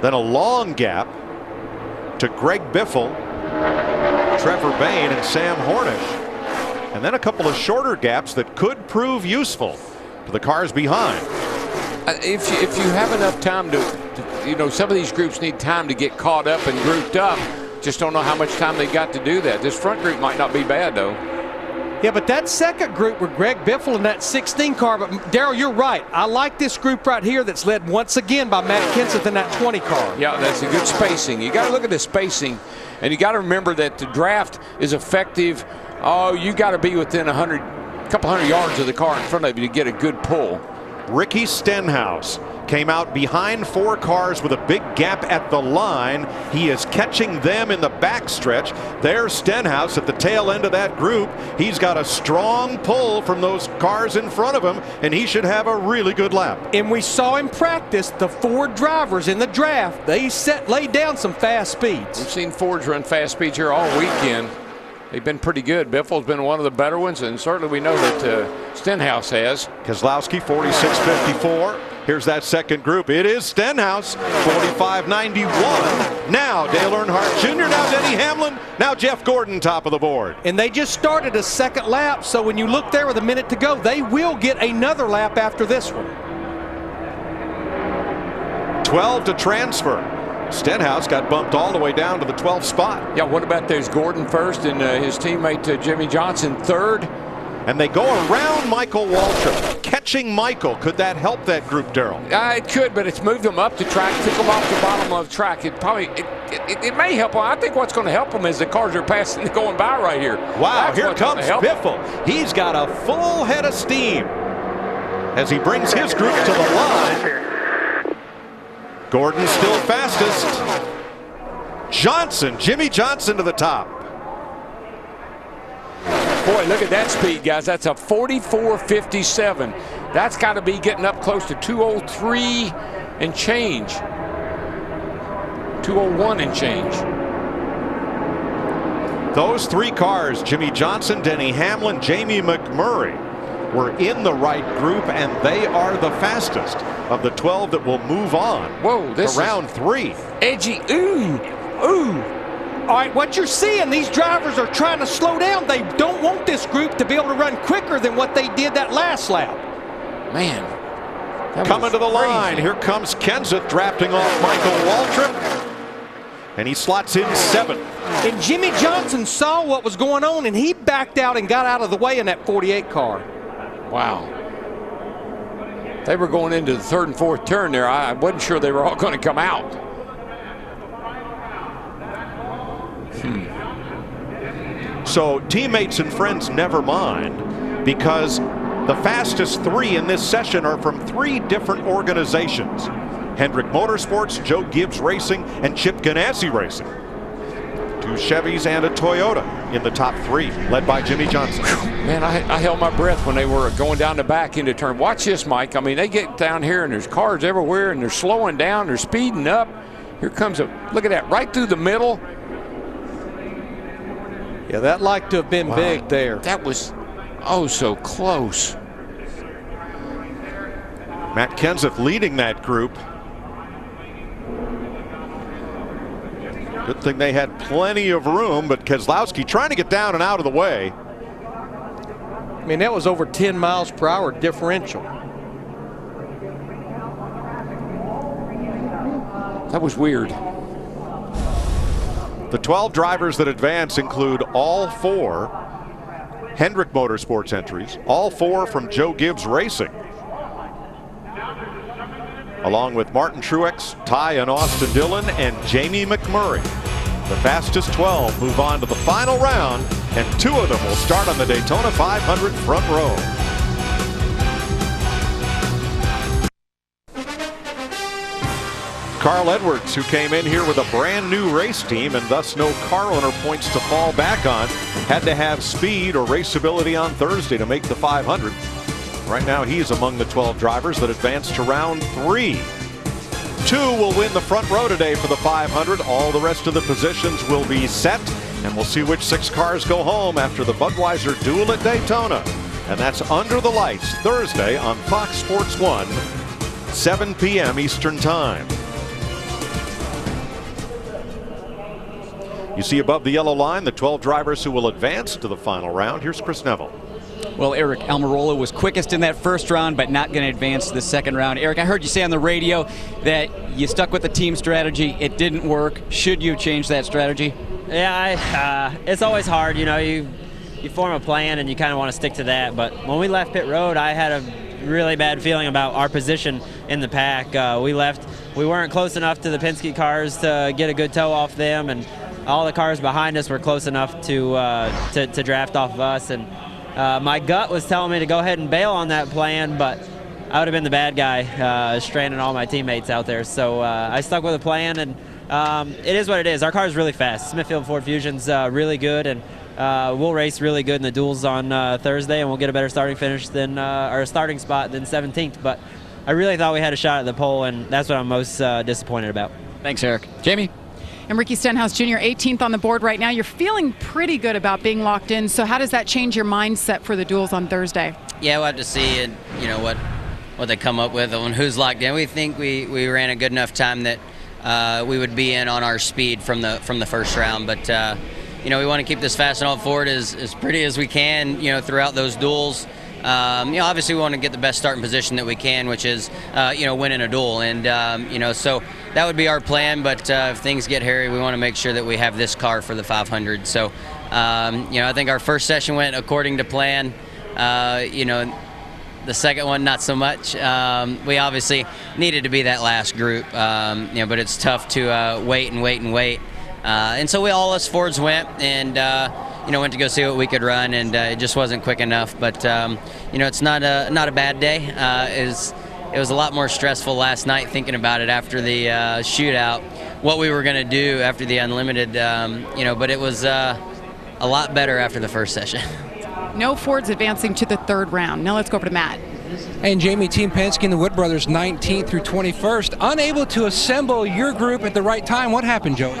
Then a long gap to Greg Biffle, Trevor Bayne, and Sam Hornish. And then a couple of shorter gaps that could prove useful to the cars behind. If you have enough time to, some of these groups need time to get caught up and grouped up. Just don't know how much time they got to do that. This front group might not be bad, though. Yeah, but that second group with Greg Biffle in that 16 car, but Darrell, you're right. I like this group right here that's led once again by Matt Kenseth in that 20 car. Yeah, that's a good spacing. You got to look at the spacing, and you got to remember that the draft is effective. Oh, you got to be within a couple hundred yards of the car in front of you to get a good pull. Ricky Stenhouse came out behind 4 cars with a big gap at the line. He is catching them in the backstretch. There's Stenhouse at the tail end of that group. He's got a strong pull from those cars in front of him, and he should have a really good lap. And we saw in practice the Ford drivers in the draft. They laid down some fast speeds. We've seen Fords run fast speeds here all weekend. They've been pretty good. Biffle's been one of the better ones, and certainly we know that Stenhouse has. Keselowski 46.54. Here's that second group. It is Stenhouse 45.91. Now Dale Earnhardt Jr., now Denny Hamlin, now Jeff Gordon top of the board. And they just started a second lap, so when you look there with a minute to go, they will get another lap after this one. 12 to transfer. Stenhouse got bumped all the way down to the 12th spot. Yeah, what about there's Gordon first and his teammate Jimmy Johnson third? And they go around Michael Waltrip. Catching Michael, could that help that group, Darrell? It could, but it's moved them up the track, took them off the bottom of the track. It may help them. I think what's going to help them is the cars are passing going by right here. Wow, here comes Biffle. He's got a full head of steam as he brings his group to the line. Gordon still fastest. Jimmy Johnson to the top. Boy, look at that speed, guys. That's a 44.57. That's got to be getting up close to 203 and change. 201 and change. Those 3 cars, Jimmy Johnson, Denny Hamlin, Jamie McMurray, were in the right group, and they are the fastest of the 12 that will move on. Whoa, this to round 3. Edgy, ooh. All right, what you're seeing, these drivers are trying to slow down. They don't want this group to be able to run quicker than what they did that last lap. Man. Coming to the line. Here comes Kenseth drafting off Michael Waltrip. And he slots in 7th. And Jimmy Johnson saw what was going on, and he backed out and got out of the way in that 48 car. Wow. They were going into the 3rd and 4th turn there. I wasn't sure they were all going to come out. So teammates and friends never mind, because the fastest 3 in this session are from 3 different organizations. Hendrick Motorsports, Joe Gibbs Racing, and Chip Ganassi Racing. 2 Chevys and a Toyota in the top 3, led by Jimmy Johnson. Man, I held my breath when they were going down the back into turn. Watch this, Mike. I mean, they get down here and there's cars everywhere and they're slowing down, they're speeding up. Here comes look at that, right through the middle. Yeah, that like to have been big there. That was, oh, so close. Matt Kenseth leading that group. Good thing they had plenty of room, but Keselowski trying to get down and out of the way. I mean, that was over 10 miles per hour differential. That was weird. The 12 drivers that advance include all 4 Hendrick Motorsports entries, all 4 from Joe Gibbs Racing, along with Martin Truex, Ty and Austin Dillon, and Jamie McMurray. The fastest 12 move on to the final round, and 2 of them will start on the Daytona 500 front row. Carl Edwards, who came in here with a brand new race team and thus no car owner points to fall back on, had to have speed or raceability on Thursday to make the 500. Right now he's among the 12 drivers that advance to round 3. 2 will win the front row today for the 500. All the rest of the positions will be set, and we'll see which 6 cars go home after the Budweiser duel at Daytona. And that's Under the Lights, Thursday on Fox Sports 1, 7 p.m. Eastern Time. You see above the yellow line the 12 drivers who will advance to the final round. Here's Chris Neville. Well, Eric Almirola was quickest in that first round, but not going to advance to the second round. Eric, I heard you say on the radio that you stuck with the team strategy. It didn't work. Should you change that strategy? Yeah, it's always hard. You know, you form a plan and you kind of want to stick to that. But when we left pit road, I had a really bad feeling about our position in the pack. We weren't close enough to the Penske cars to get a good tow off them, and all the cars behind us were close enough to draft off of us. And my gut was telling me to go ahead and bail on that plan, but I would have been the bad guy, stranding all my teammates out there. So I stuck with the plan, and it is what it is. Our car is really fast. Smithfield Ford Fusion's really good, and we'll race really good in the duels on Thursday, and we'll get a better starting finish than our starting spot than 17th. But I really thought we had a shot at the pole, and that's what I'm most disappointed about. Thanks, Eric. Jamie? And Ricky Stenhouse Jr., 18th on the board right now. You're feeling pretty good about being locked in. So how does that change your mindset for the duels on Thursday? Yeah, we'll have to see, what they come up with on who's locked in. We think we ran a good enough time that we would be in on our speed from the first round. But we want to keep this fast and all forward as pretty as we can. Throughout those duels. Obviously we want to get the best starting position that we can, which is, winning a duel. And, so that would be our plan. But if things get hairy, we want to make sure that we have this car for the 500. So, I think our first session went according to plan. The second one, not so much. We obviously needed to be that last group, but it's tough to wait. And so all us Fords went and, went to go see what we could run, and it just wasn't quick enough. But it's not a bad day. It was a lot more stressful last night thinking about it after the shootout, what we were going to do after the Unlimited. But it was a lot better after the first session. No Fords advancing to the third round. Now let's go over to Matt. And Jamie, Team Penske and the Wood Brothers 19th through 21st, unable to assemble your group at the right time. What happened, Joey?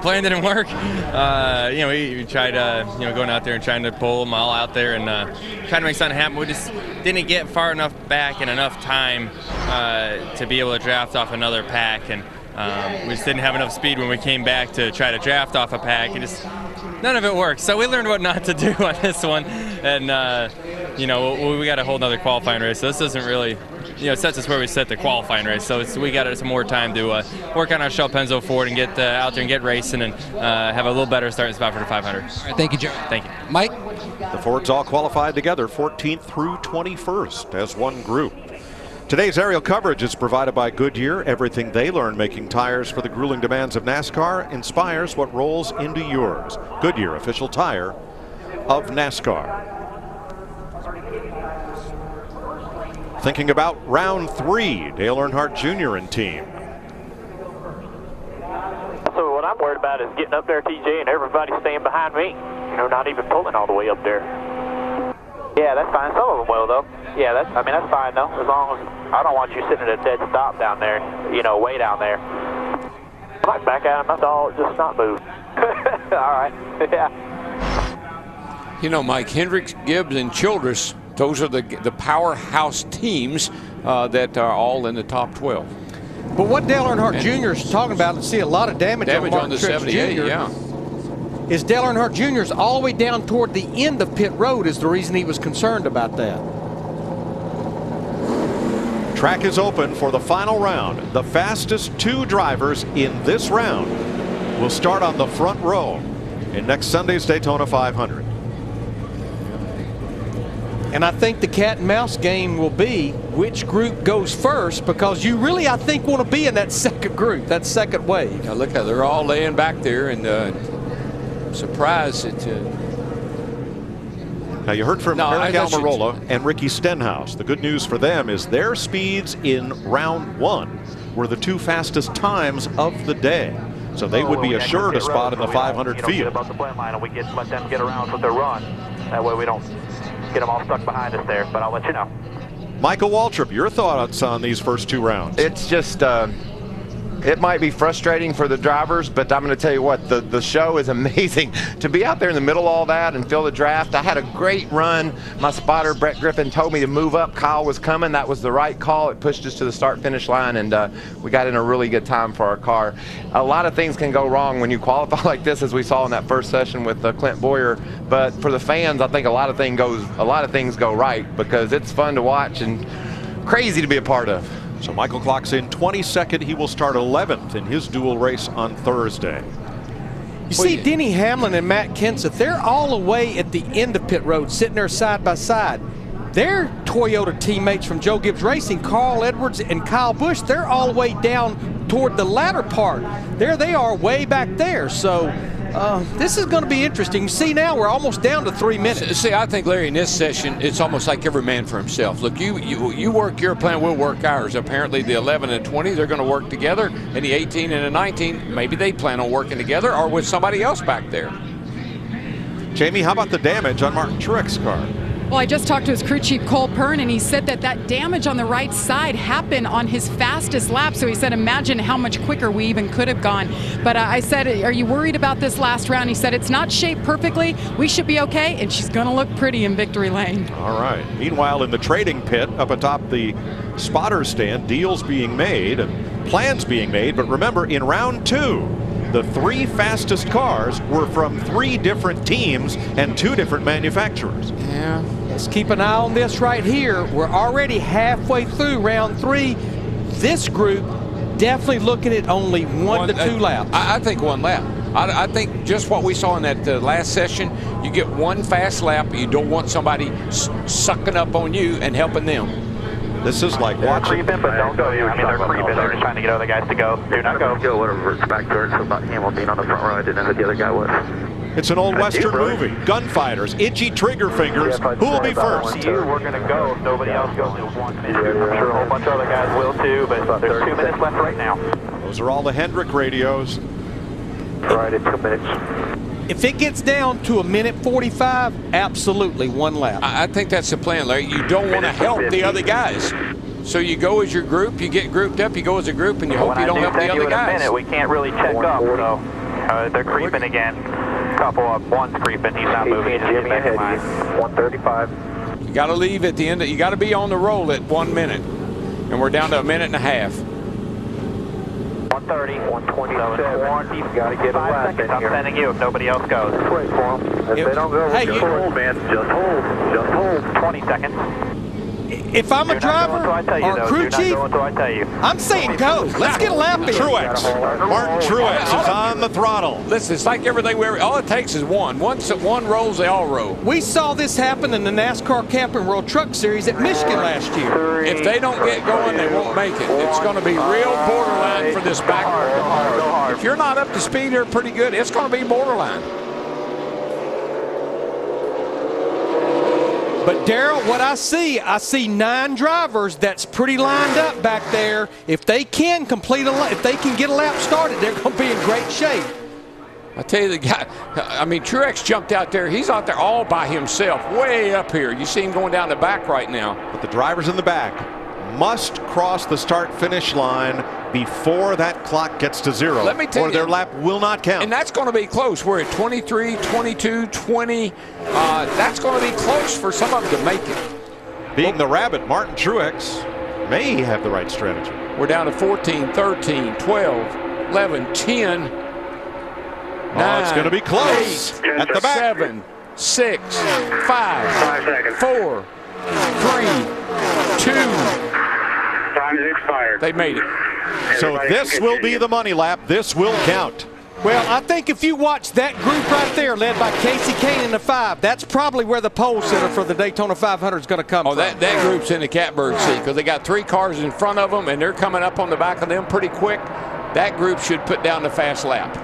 Plan didn't work. We tried, going out there and trying to pull them all out there and trying to make something happen. We just didn't get far enough back in enough time to be able to draft off another pack, and we just didn't have enough speed when we came back to try to draft off a pack, and just none of it worked. So we learned what not to do on this one, and we got a whole nother qualifying race. So this doesn't really, sets us where we set the qualifying race. So we got some more time to work on our Shell Penzo Ford and get out there and get racing and have a little better starting spot for the 500. All right, thank you, Joe. Thank you. Mike? The Fords all qualified together, 14th through 21st as one group. Today's aerial coverage is provided by Goodyear. Everything they learn making tires for the grueling demands of NASCAR inspires what rolls into yours. Goodyear, official tire of NASCAR. thinking about round 3. Dale Earnhardt Jr. and team. So what I'm worried about is getting up there, TJ, and everybody staying behind me. You know, not even pulling all the way up there. Yeah, that's fine. Some of them will, though. Yeah, that's fine, though. As long as I don't want you sitting at a dead stop down there, you know, way down there. I might back at him. That's all. Just not move. All right. Yeah. You know, Mike, Hendricks, Gibbs, and Childress, those are the powerhouse teams that are all in the top 12. But what Dale Earnhardt Jr. is talking about, and see a lot of damage on the Truex 78, Jr. yeah. Is Dale Earnhardt Jr. is all the way down toward the end of pit road is the reason he was concerned about that. Track is open for the final round. The fastest 2 drivers in this round will start on the front row in next Sunday's Daytona 500. And I think the cat and mouse game will be which group goes first, because you really, I think, want to be in that second group, that second wave. Now look, they're all laying back there, and surprised that. Now you heard from Eric Almirola and Ricky Stenhouse. The good news for them is their speeds in round 1 were the 2 fastest times of the day. So they would be assured a spot in the 500 field. Get above the blend line and we let them get around with their run. That way we don't get them all stuck behind us there, but I'll let you know. Michael Waltrip, your thoughts on these first 2 rounds? It's just, it might be frustrating for the drivers, but I'm going to tell you what, the show is amazing. To be out there in the middle of all that and feel the draft, I had a great run. My spotter, Brett Griffin, told me to move up. Kyle was coming. That was the right call. It pushed us to the start-finish line, and we got in a really good time for our car. A lot of things can go wrong when you qualify like this, as we saw in that first session with Clint Boyer. But for the fans, I think a lot of things go right, because it's fun to watch and crazy to be a part of. So Michael clocks in 22nd. He will start 11th in his dual race on Thursday. You see Denny Hamlin and Matt Kenseth, they're all the way at the end of pit road, sitting there side by side. Their Toyota teammates from Joe Gibbs Racing, Carl Edwards and Kyle Busch, they're all the way down toward the latter part. There they are way back there. So this is going to be interesting. You see, now we're almost down to 3 minutes. See, I think, Larry, in this session, it's almost like every man for himself. Look, you work your plan, we'll work ours. Apparently, the 11 and 20, they're going to work together. And the 18 and the 19, maybe they plan on working together or with somebody else back there. Jamie, how about the damage on Martin Truex's car? Well, I just talked to his crew chief, Cole Pern, and he said that damage on the right side happened on his fastest lap. So he said, imagine how much quicker we even could have gone. But I said, are you worried about this last round? He said, it's not shaped perfectly. We should be okay, and she's going to look pretty in victory lane. All right. Meanwhile, in the trading pit up atop the spotter stand, deals being made and plans being made. But remember, in round 2, the 3 fastest cars were from 3 different teams and 2 different manufacturers. Yeah. Let's keep an eye on this right here. We're already halfway through round 3. This group definitely looking at only 1 to 2 laps. I think 1 lap. I think just what we saw in that last session, you get 1 fast lap. You don't want somebody sucking up on you and helping them. This is like watching. Creeping, but don't go. I mean, they're creeping. They're just trying to get other guys to go. Do not go. Go whatever it's back there. So about Hamilton being on the front row, I didn't know who the other guy was. It's an old Western movie. Gunfighters, itchy trigger fingers. Who will be first? We're going to go if nobody else goes to 1 minute. I'm sure a whole bunch of other guys will too, but there's 2 minutes left right now. Those are all the Hendrick radios. All right, it's 2 minutes. If it gets down to 1:45, absolutely 1 lap. I think that's the plan, Larry. You don't want to help the other guys. So you go as your group, you get grouped up, you go as a group, and you hope you don't help the other guys. In a minute, we can't really check up, so they're creeping again. Couple up, one's creeping, he's not moving. Jimmy ahead of you, 135. You got to leave at the end. You got to be on the roll at 1 minute, and we're down to 1.5 minutes. 130, 127. He's got to get a lap in I'm here. sending you if nobody else goes. Just wait for them. If they don't go, just hold, man. Just hold. Just hold. 20 seconds. If I'm a driver or crew chief, I'm saying go. Let's get a lap in. Truex. Martin Truex is on the throttle. Listen, it's like everything. All it takes is 1. Once one rolls, they all roll. We saw this happen in the NASCAR Camping World Truck Series at Michigan last year. If they don't get going, they won't make it. It's going to be real borderline for this back. If you're not up to speed or pretty good, it's going to be borderline. But Darrell, what I see 9 drivers that's pretty lined up back there. If they can if they can get a lap started, they're going to be in great shape. I tell you, the guy, I mean, Truex jumped out there. He's out there all by himself, way up here. You see him going down the back right now. But the drivers in the back must cross the start-finish line before that clock gets to 0. Let me tell you, or their lap will not count. And that's going to be close. We're at 23, 22, 20. That's going to be close for some of them to make it. Being the rabbit, Martin Truex may have the right strategy. We're down to 14, 13, 12, 11, 10. 9, it's going to be close 8, at the back. 7, 6, 5, 4, 3, 2. Time's expired. They made it. So this will be the money lap. This will count. Well, I think if you watch that group right there, led by Casey Kane in the 5, that's probably where the pole sitter for the Daytona 500 is going to come from. That group's in the catbird seat because they got 3 cars in front of them, and they're coming up on the back of them pretty quick. That group should put down the fast lap.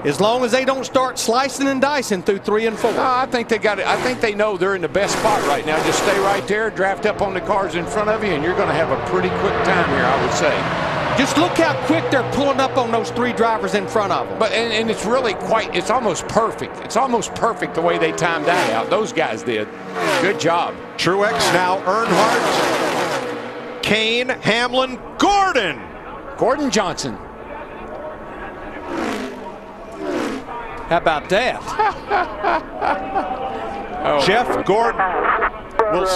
As long as they don't start slicing and dicing through 3 and 4. I think they got it. I think they know they're in the best spot right now. Just stay right there, draft up on the cars in front of you, and you're going to have a pretty quick time here, I would say. Just look how quick they're pulling up on those 3 drivers in front of them. But and it's really it's almost perfect. It's almost perfect the way they timed that out. Those guys did. Good job. Truex now, Earnhardt, Kane, Hamlin, Gordon Johnson. How about that? Jeff Gordon will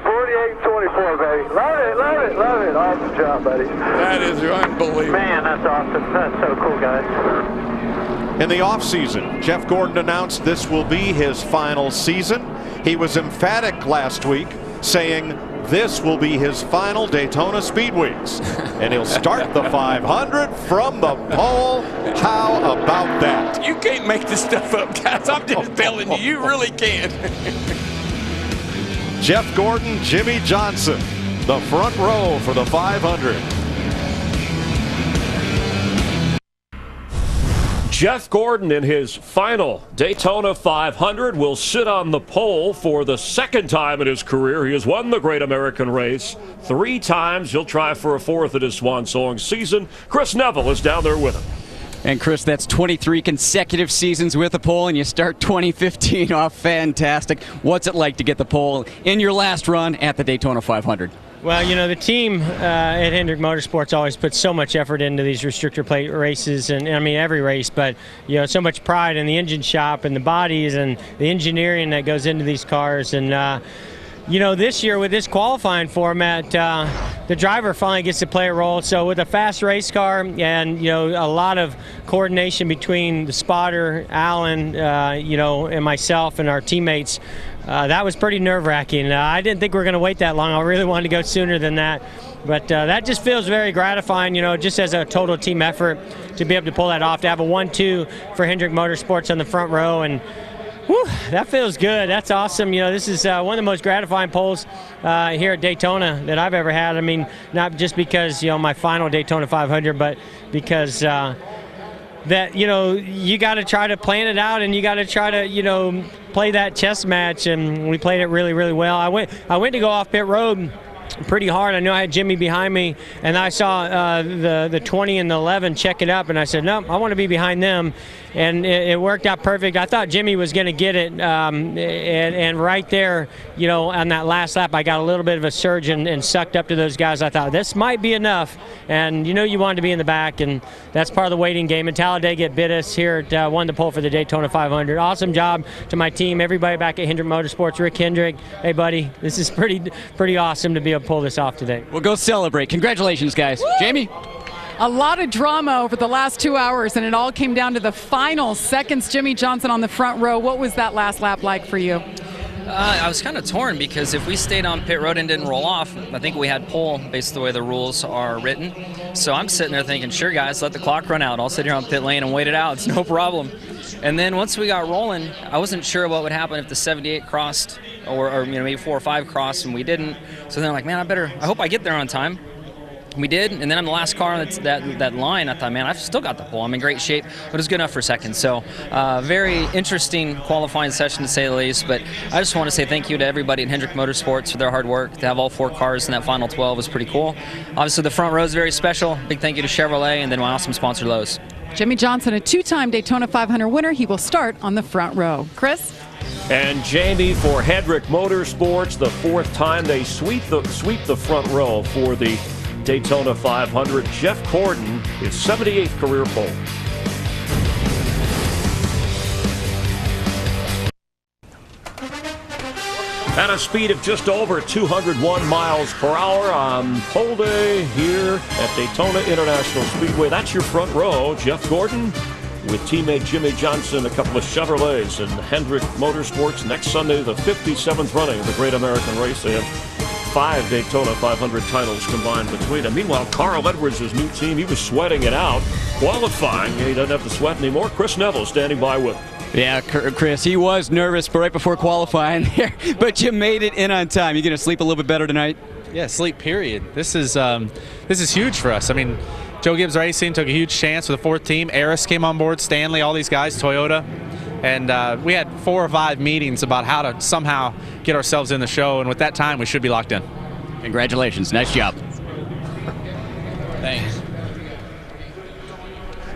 48-24, baby. Love it, love it, love it. Awesome job, buddy. That is unbelievable. Man, that's awesome. That's so cool, guys. In the offseason, Jeff Gordon announced this will be his final season. He was emphatic last week, saying this will be his final Daytona Speed Weeks. And he'll start the 500 from the pole. How about that? You can't make this stuff up, guys. I'm just telling you, you really can't. Jeff Gordon, Jimmy Johnson, the front row for the 500. Jeff Gordon in his final Daytona 500 will sit on the pole for the 2nd time in his career. He has won the Great American Race 3 times. He'll try for a 4th in his swan song season. Chris Neville is down there with him. And Chris, that's 23 consecutive seasons with the pole, and you start 2015 off fantastic. What's it like to get the pole in your last run at the Daytona 500? Well, you know, the team at Hendrick Motorsports always puts so much effort into these restrictor plate races, and I mean every race, but you know, so much pride in the engine shop and the bodies and the engineering that goes into these cars. And you know, this year with this qualifying format, the driver finally gets to play a role. So with a fast race car and, you know, a lot of coordination between the spotter, Alan, you know, and myself and our teammates, that was pretty nerve-wracking. I didn't think we were going to wait that long. I really wanted to go sooner than that. But that just feels very gratifying, you know, just as a total team effort to be able to pull that off, to have a 1-2 for Hendrick Motorsports on the front row. And whew, that feels good. That's awesome. You know, this is one of the most gratifying polls here at Daytona that I've ever had. I mean, not just because, you know, my final Daytona 500, but because that, you know, you got to try to plan it out and you got to try to, you know, play that chess match, and we played it really, really well. I went to go off pit road pretty hard. I knew I had Jimmy behind me, and I saw the 20 and the 11 check it up, and I said, no, I want to be behind them. And it worked out perfect. I thought Jimmy was going to get it, and right there, you know, on that last lap, I got a little bit of a surge and sucked up to those guys. I thought, this might be enough, and you know you wanted to be in the back, and that's part of the waiting game. And Talladega bit us here at won the pole for the Daytona 500. Awesome job to my team, everybody back at Hendrick Motorsports. Rick Hendrick, hey, buddy, this is pretty awesome to be able to pull this off today. We'll go celebrate. Congratulations, guys. Woo! Jamie? A lot of drama over the last 2 hours, and it all came down to the final seconds. Jimmy Johnson on the front row. What was that last lap like for you? I was kind of torn because if we stayed on pit road and didn't roll off, I think we had pole based on the way the rules are written. So I'm sitting there thinking, sure, guys, let the clock run out. I'll sit here on pit lane and wait it out. It's no problem. And then once we got rolling, I wasn't sure what would happen if the 78 crossed or you know, maybe 4 or 5 crossed and we didn't. So then I'm like, man, I hope I get there on time. We did, and then on the last car on that line, I thought, man, I've still got the pole. I'm in great shape, but it's good enough for second. So very interesting qualifying session, to say the least. But I just want to say thank you to everybody at Hendrick Motorsports for their hard work. To have all 4 cars in that final 12 was pretty cool. Obviously, the front row is very special. Big thank you to Chevrolet, and then my awesome sponsor, Lowe's. Jimmy Johnson, a 2-time Daytona 500 winner. He will start on the front row. Chris? And Jamie, for Hendrick Motorsports, the 4th time they sweep the front row for the Daytona 500. Jeff Gordon, his 78th career pole. At a speed of just over 201 miles per hour on pole day here at Daytona International Speedway. That's your front row. Jeff Gordon with teammate Jimmy Johnson, a couple of Chevrolets, and Hendrick Motorsports next Sunday, the 57th running of the Great American Race. They have 5 Daytona 500 titles combined between them. Meanwhile, Carl Edwards' new team, he was sweating it out, qualifying. He doesn't have to sweat anymore. Chris Neville standing by with him. Yeah, Chris, he was nervous right before qualifying there, but you made it in on time. You going to sleep a little bit better tonight? Yeah, sleep, period. This is huge for us. I mean, Joe Gibbs Racing took a huge chance with the 4th team. Eris came on board, Stanley, all these guys, Toyota. And we had 4 or 5 meetings about how to somehow get ourselves in the show, and with that time, we should be locked in. Congratulations. Nice job. Thanks.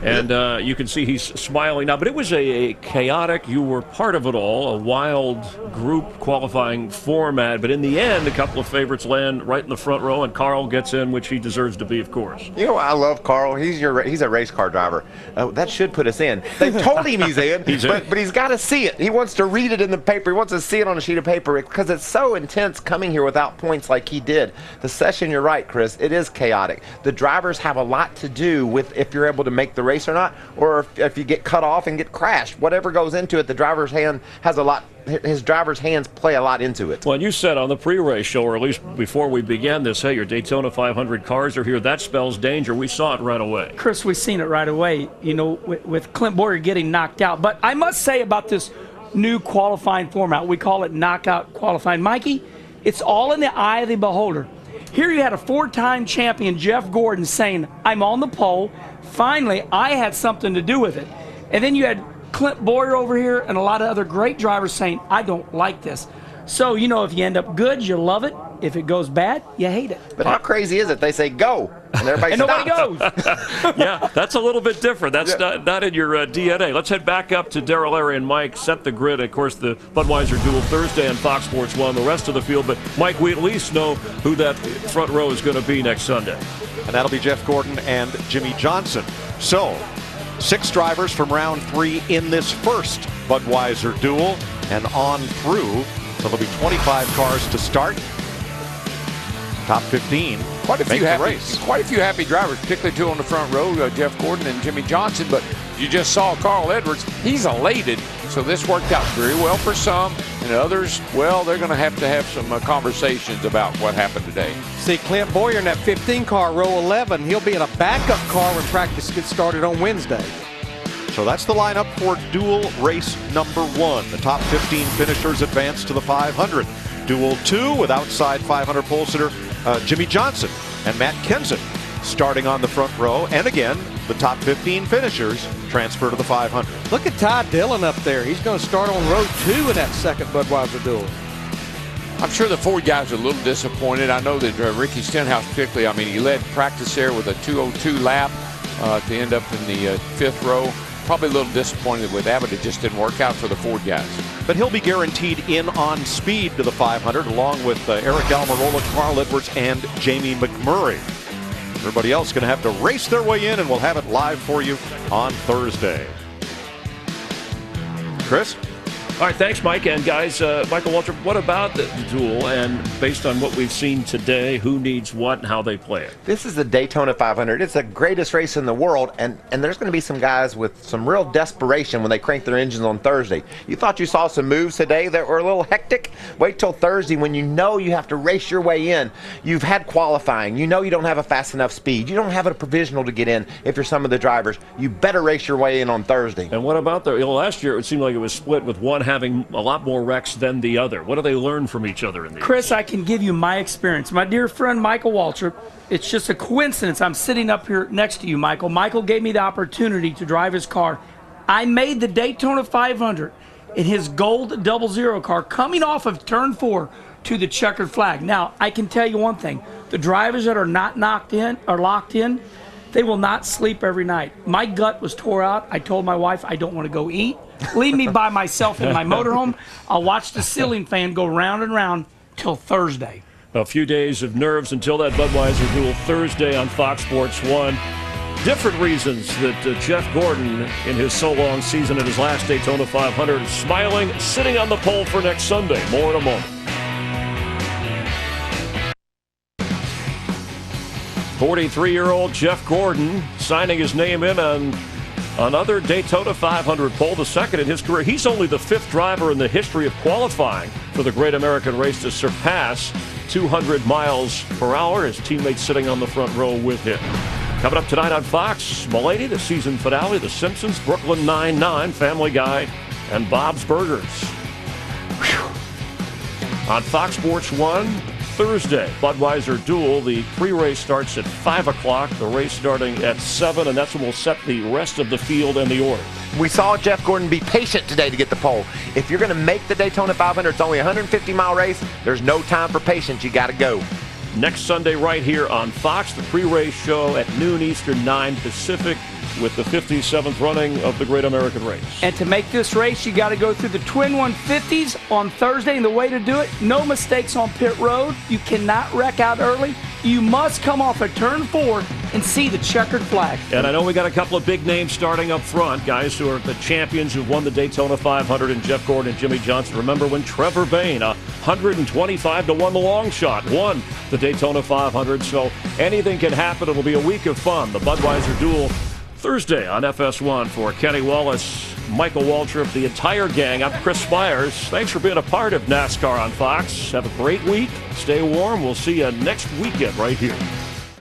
And you can see he's smiling now, but it was a chaotic, you were part of it all, a wild group qualifying format, but in the end, a couple of favorites land right in the front row, and Carl gets in, which he deserves to be, of course. You know, I love Carl. He's a race car driver. That should put us in. They told him he's in, but he's got to see it. He wants to read it in the paper. He wants to see it on a sheet of paper because it's so intense coming here without points like he did. The session, you're right, Chris, it is chaotic. The drivers have a lot to do with if you're able to make the race or not, or if you get cut off and get crashed. Whatever goes into it, the driver's hand has a lot. His driver's hands play a lot into it. Well, you said on the pre-race show, or at least before we began this, hey, your Daytona 500 cars are here. That spells danger. We saw it right away. Chris, we've seen it right away, you know, with Clint Boyer getting knocked out. But I must say about this new qualifying format, we call it knockout qualifying. Mikey, it's all in the eye of the beholder. Here you had a 4-time champion, Jeff Gordon, saying, I'm on the pole. Finally, I had something to do with it. And then you had Clint Boyer over here and a lot of other great drivers saying, I don't like this. So, you know, if you end up good, you love it. If it goes bad, you hate it. But how crazy is it? They say go, and everybody and nobody goes. Yeah, that's a little bit different. That's not in your DNA. Let's head back up to Darrell, Larry, and Mike. Set the grid. Of course, the Budweiser Duel Thursday on Fox Sports 1, the rest of the field. But, Mike, we at least know who that front row is going to be next Sunday. And that'll be Jeff Gordon and Jimmy Johnson. So, 6 drivers from round 3 in this first Budweiser Duel and on through. So there'll be 25 cars to start. Top 15 quite a make few the race. Quite a few happy drivers, particularly 2 on the front row, Jeff Gordon and Jimmy Johnson. But you just saw Carl Edwards. He's elated. So this worked out very well for some, and others, well, they're going to have some conversations about what happened today. See, Clint Boyer in that 15 car, row 11, he'll be in a backup car when practice gets started on Wednesday. So that's the lineup for duel race number 1. The top 15 finishers advance to the 500. Duel 2 with outside 500 pole sitter Jimmy Johnson and Matt Kenseth starting on the front row. And again, the top 15 finishers transfer to the 500. Look at Ty Dillon up there. He's going to start on row 2 in that second Budweiser Duel. I'm sure the Ford guys are a little disappointed. I know that Ricky Stenhouse particularly, I mean, he led practice there with a 2:02 lap to end up in the 5th row. Probably a little disappointed with that, but it just didn't work out for the Ford guys. But he'll be guaranteed in on speed to the 500, along with Eric Almirola, Carl Edwards, and Jamie McMurray. Everybody else going to have to race their way in, and we'll have it live for you on Thursday. Chris? All right, thanks, Mike. And guys, Michael Waltrip, what about the duel? And based on what we've seen today, who needs what and how they play it? This is the Daytona 500. It's the greatest race in the world, and there's going to be some guys with some real desperation when they crank their engines on Thursday. You thought you saw some moves today that were a little hectic? Wait till Thursday when you know you have to race your way in. You've had qualifying. You know you don't have a fast enough speed. You don't have a provisional to get in if you're some of the drivers. You better race your way in on Thursday. And what about last year it seemed like it was split with one having a lot more wrecks than the other? What do they learn from each other in these? Chris, I can give you my experience. My dear friend Michael Waltrip, it's just a coincidence I'm sitting up here next to you, Michael. Michael gave me the opportunity to drive his car. I made the Daytona 500 in his gold 00 car coming off of turn 4 to the checkered flag. Now, I can tell you one thing. The drivers that are not locked in, they will not sleep every night. My gut was tore out. I told my wife I don't want to go eat. Leave me by myself in my motorhome. I'll watch the ceiling fan go round and round till Thursday. A few days of nerves until that Budweiser duel Thursday on Fox Sports 1. Different reasons that Jeff Gordon, in his so long season at his last Daytona 500, is smiling, sitting on the pole for next Sunday. More in a moment. 43-year-old Jeff Gordon signing his name in on another Daytona 500 pole, the second in his career. He's only the 5th driver in the history of qualifying for the Great American Race to surpass 200 miles per hour. His teammates sitting on the front row with him. Coming up tonight on Fox, Mulaney, the season finale, The Simpsons, Brooklyn Nine-Nine, Family Guy, and Bob's Burgers. Whew. On Fox Sports 1, Thursday, Budweiser duel. The pre-race starts at 5 o'clock, the race starting at 7, and that's when we'll set the rest of the field and the order. We saw Jeff Gordon be patient today to get the pole. If you're going to make the Daytona 500, it's only a 150-mile race. There's no time for patience. You got to go. Next Sunday right here on Fox, the pre-race show at noon Eastern, 9 Pacific, with the 57th running of the Great American Race. And to make this race, you got to go through the Twin 150s on Thursday, and the way to do it, no mistakes on pit road. You cannot wreck out early. You must come off at turn 4 and see the checkered flag. And I know we got a couple of big names starting up front, guys who are the champions who've won the Daytona 500, and Jeff Gordon and Jimmy Johnson. Remember when Trevor Bayne, 125 to 1 the long shot, won the Daytona 500. So anything can happen. It'll be a week of fun. The Budweiser duel Thursday on FS1. For Kenny Wallace, Michael Waltrip, the entire gang, I'm Chris Spires. Thanks for being a part of NASCAR on Fox. Have a great week. Stay warm. We'll see you next weekend right here.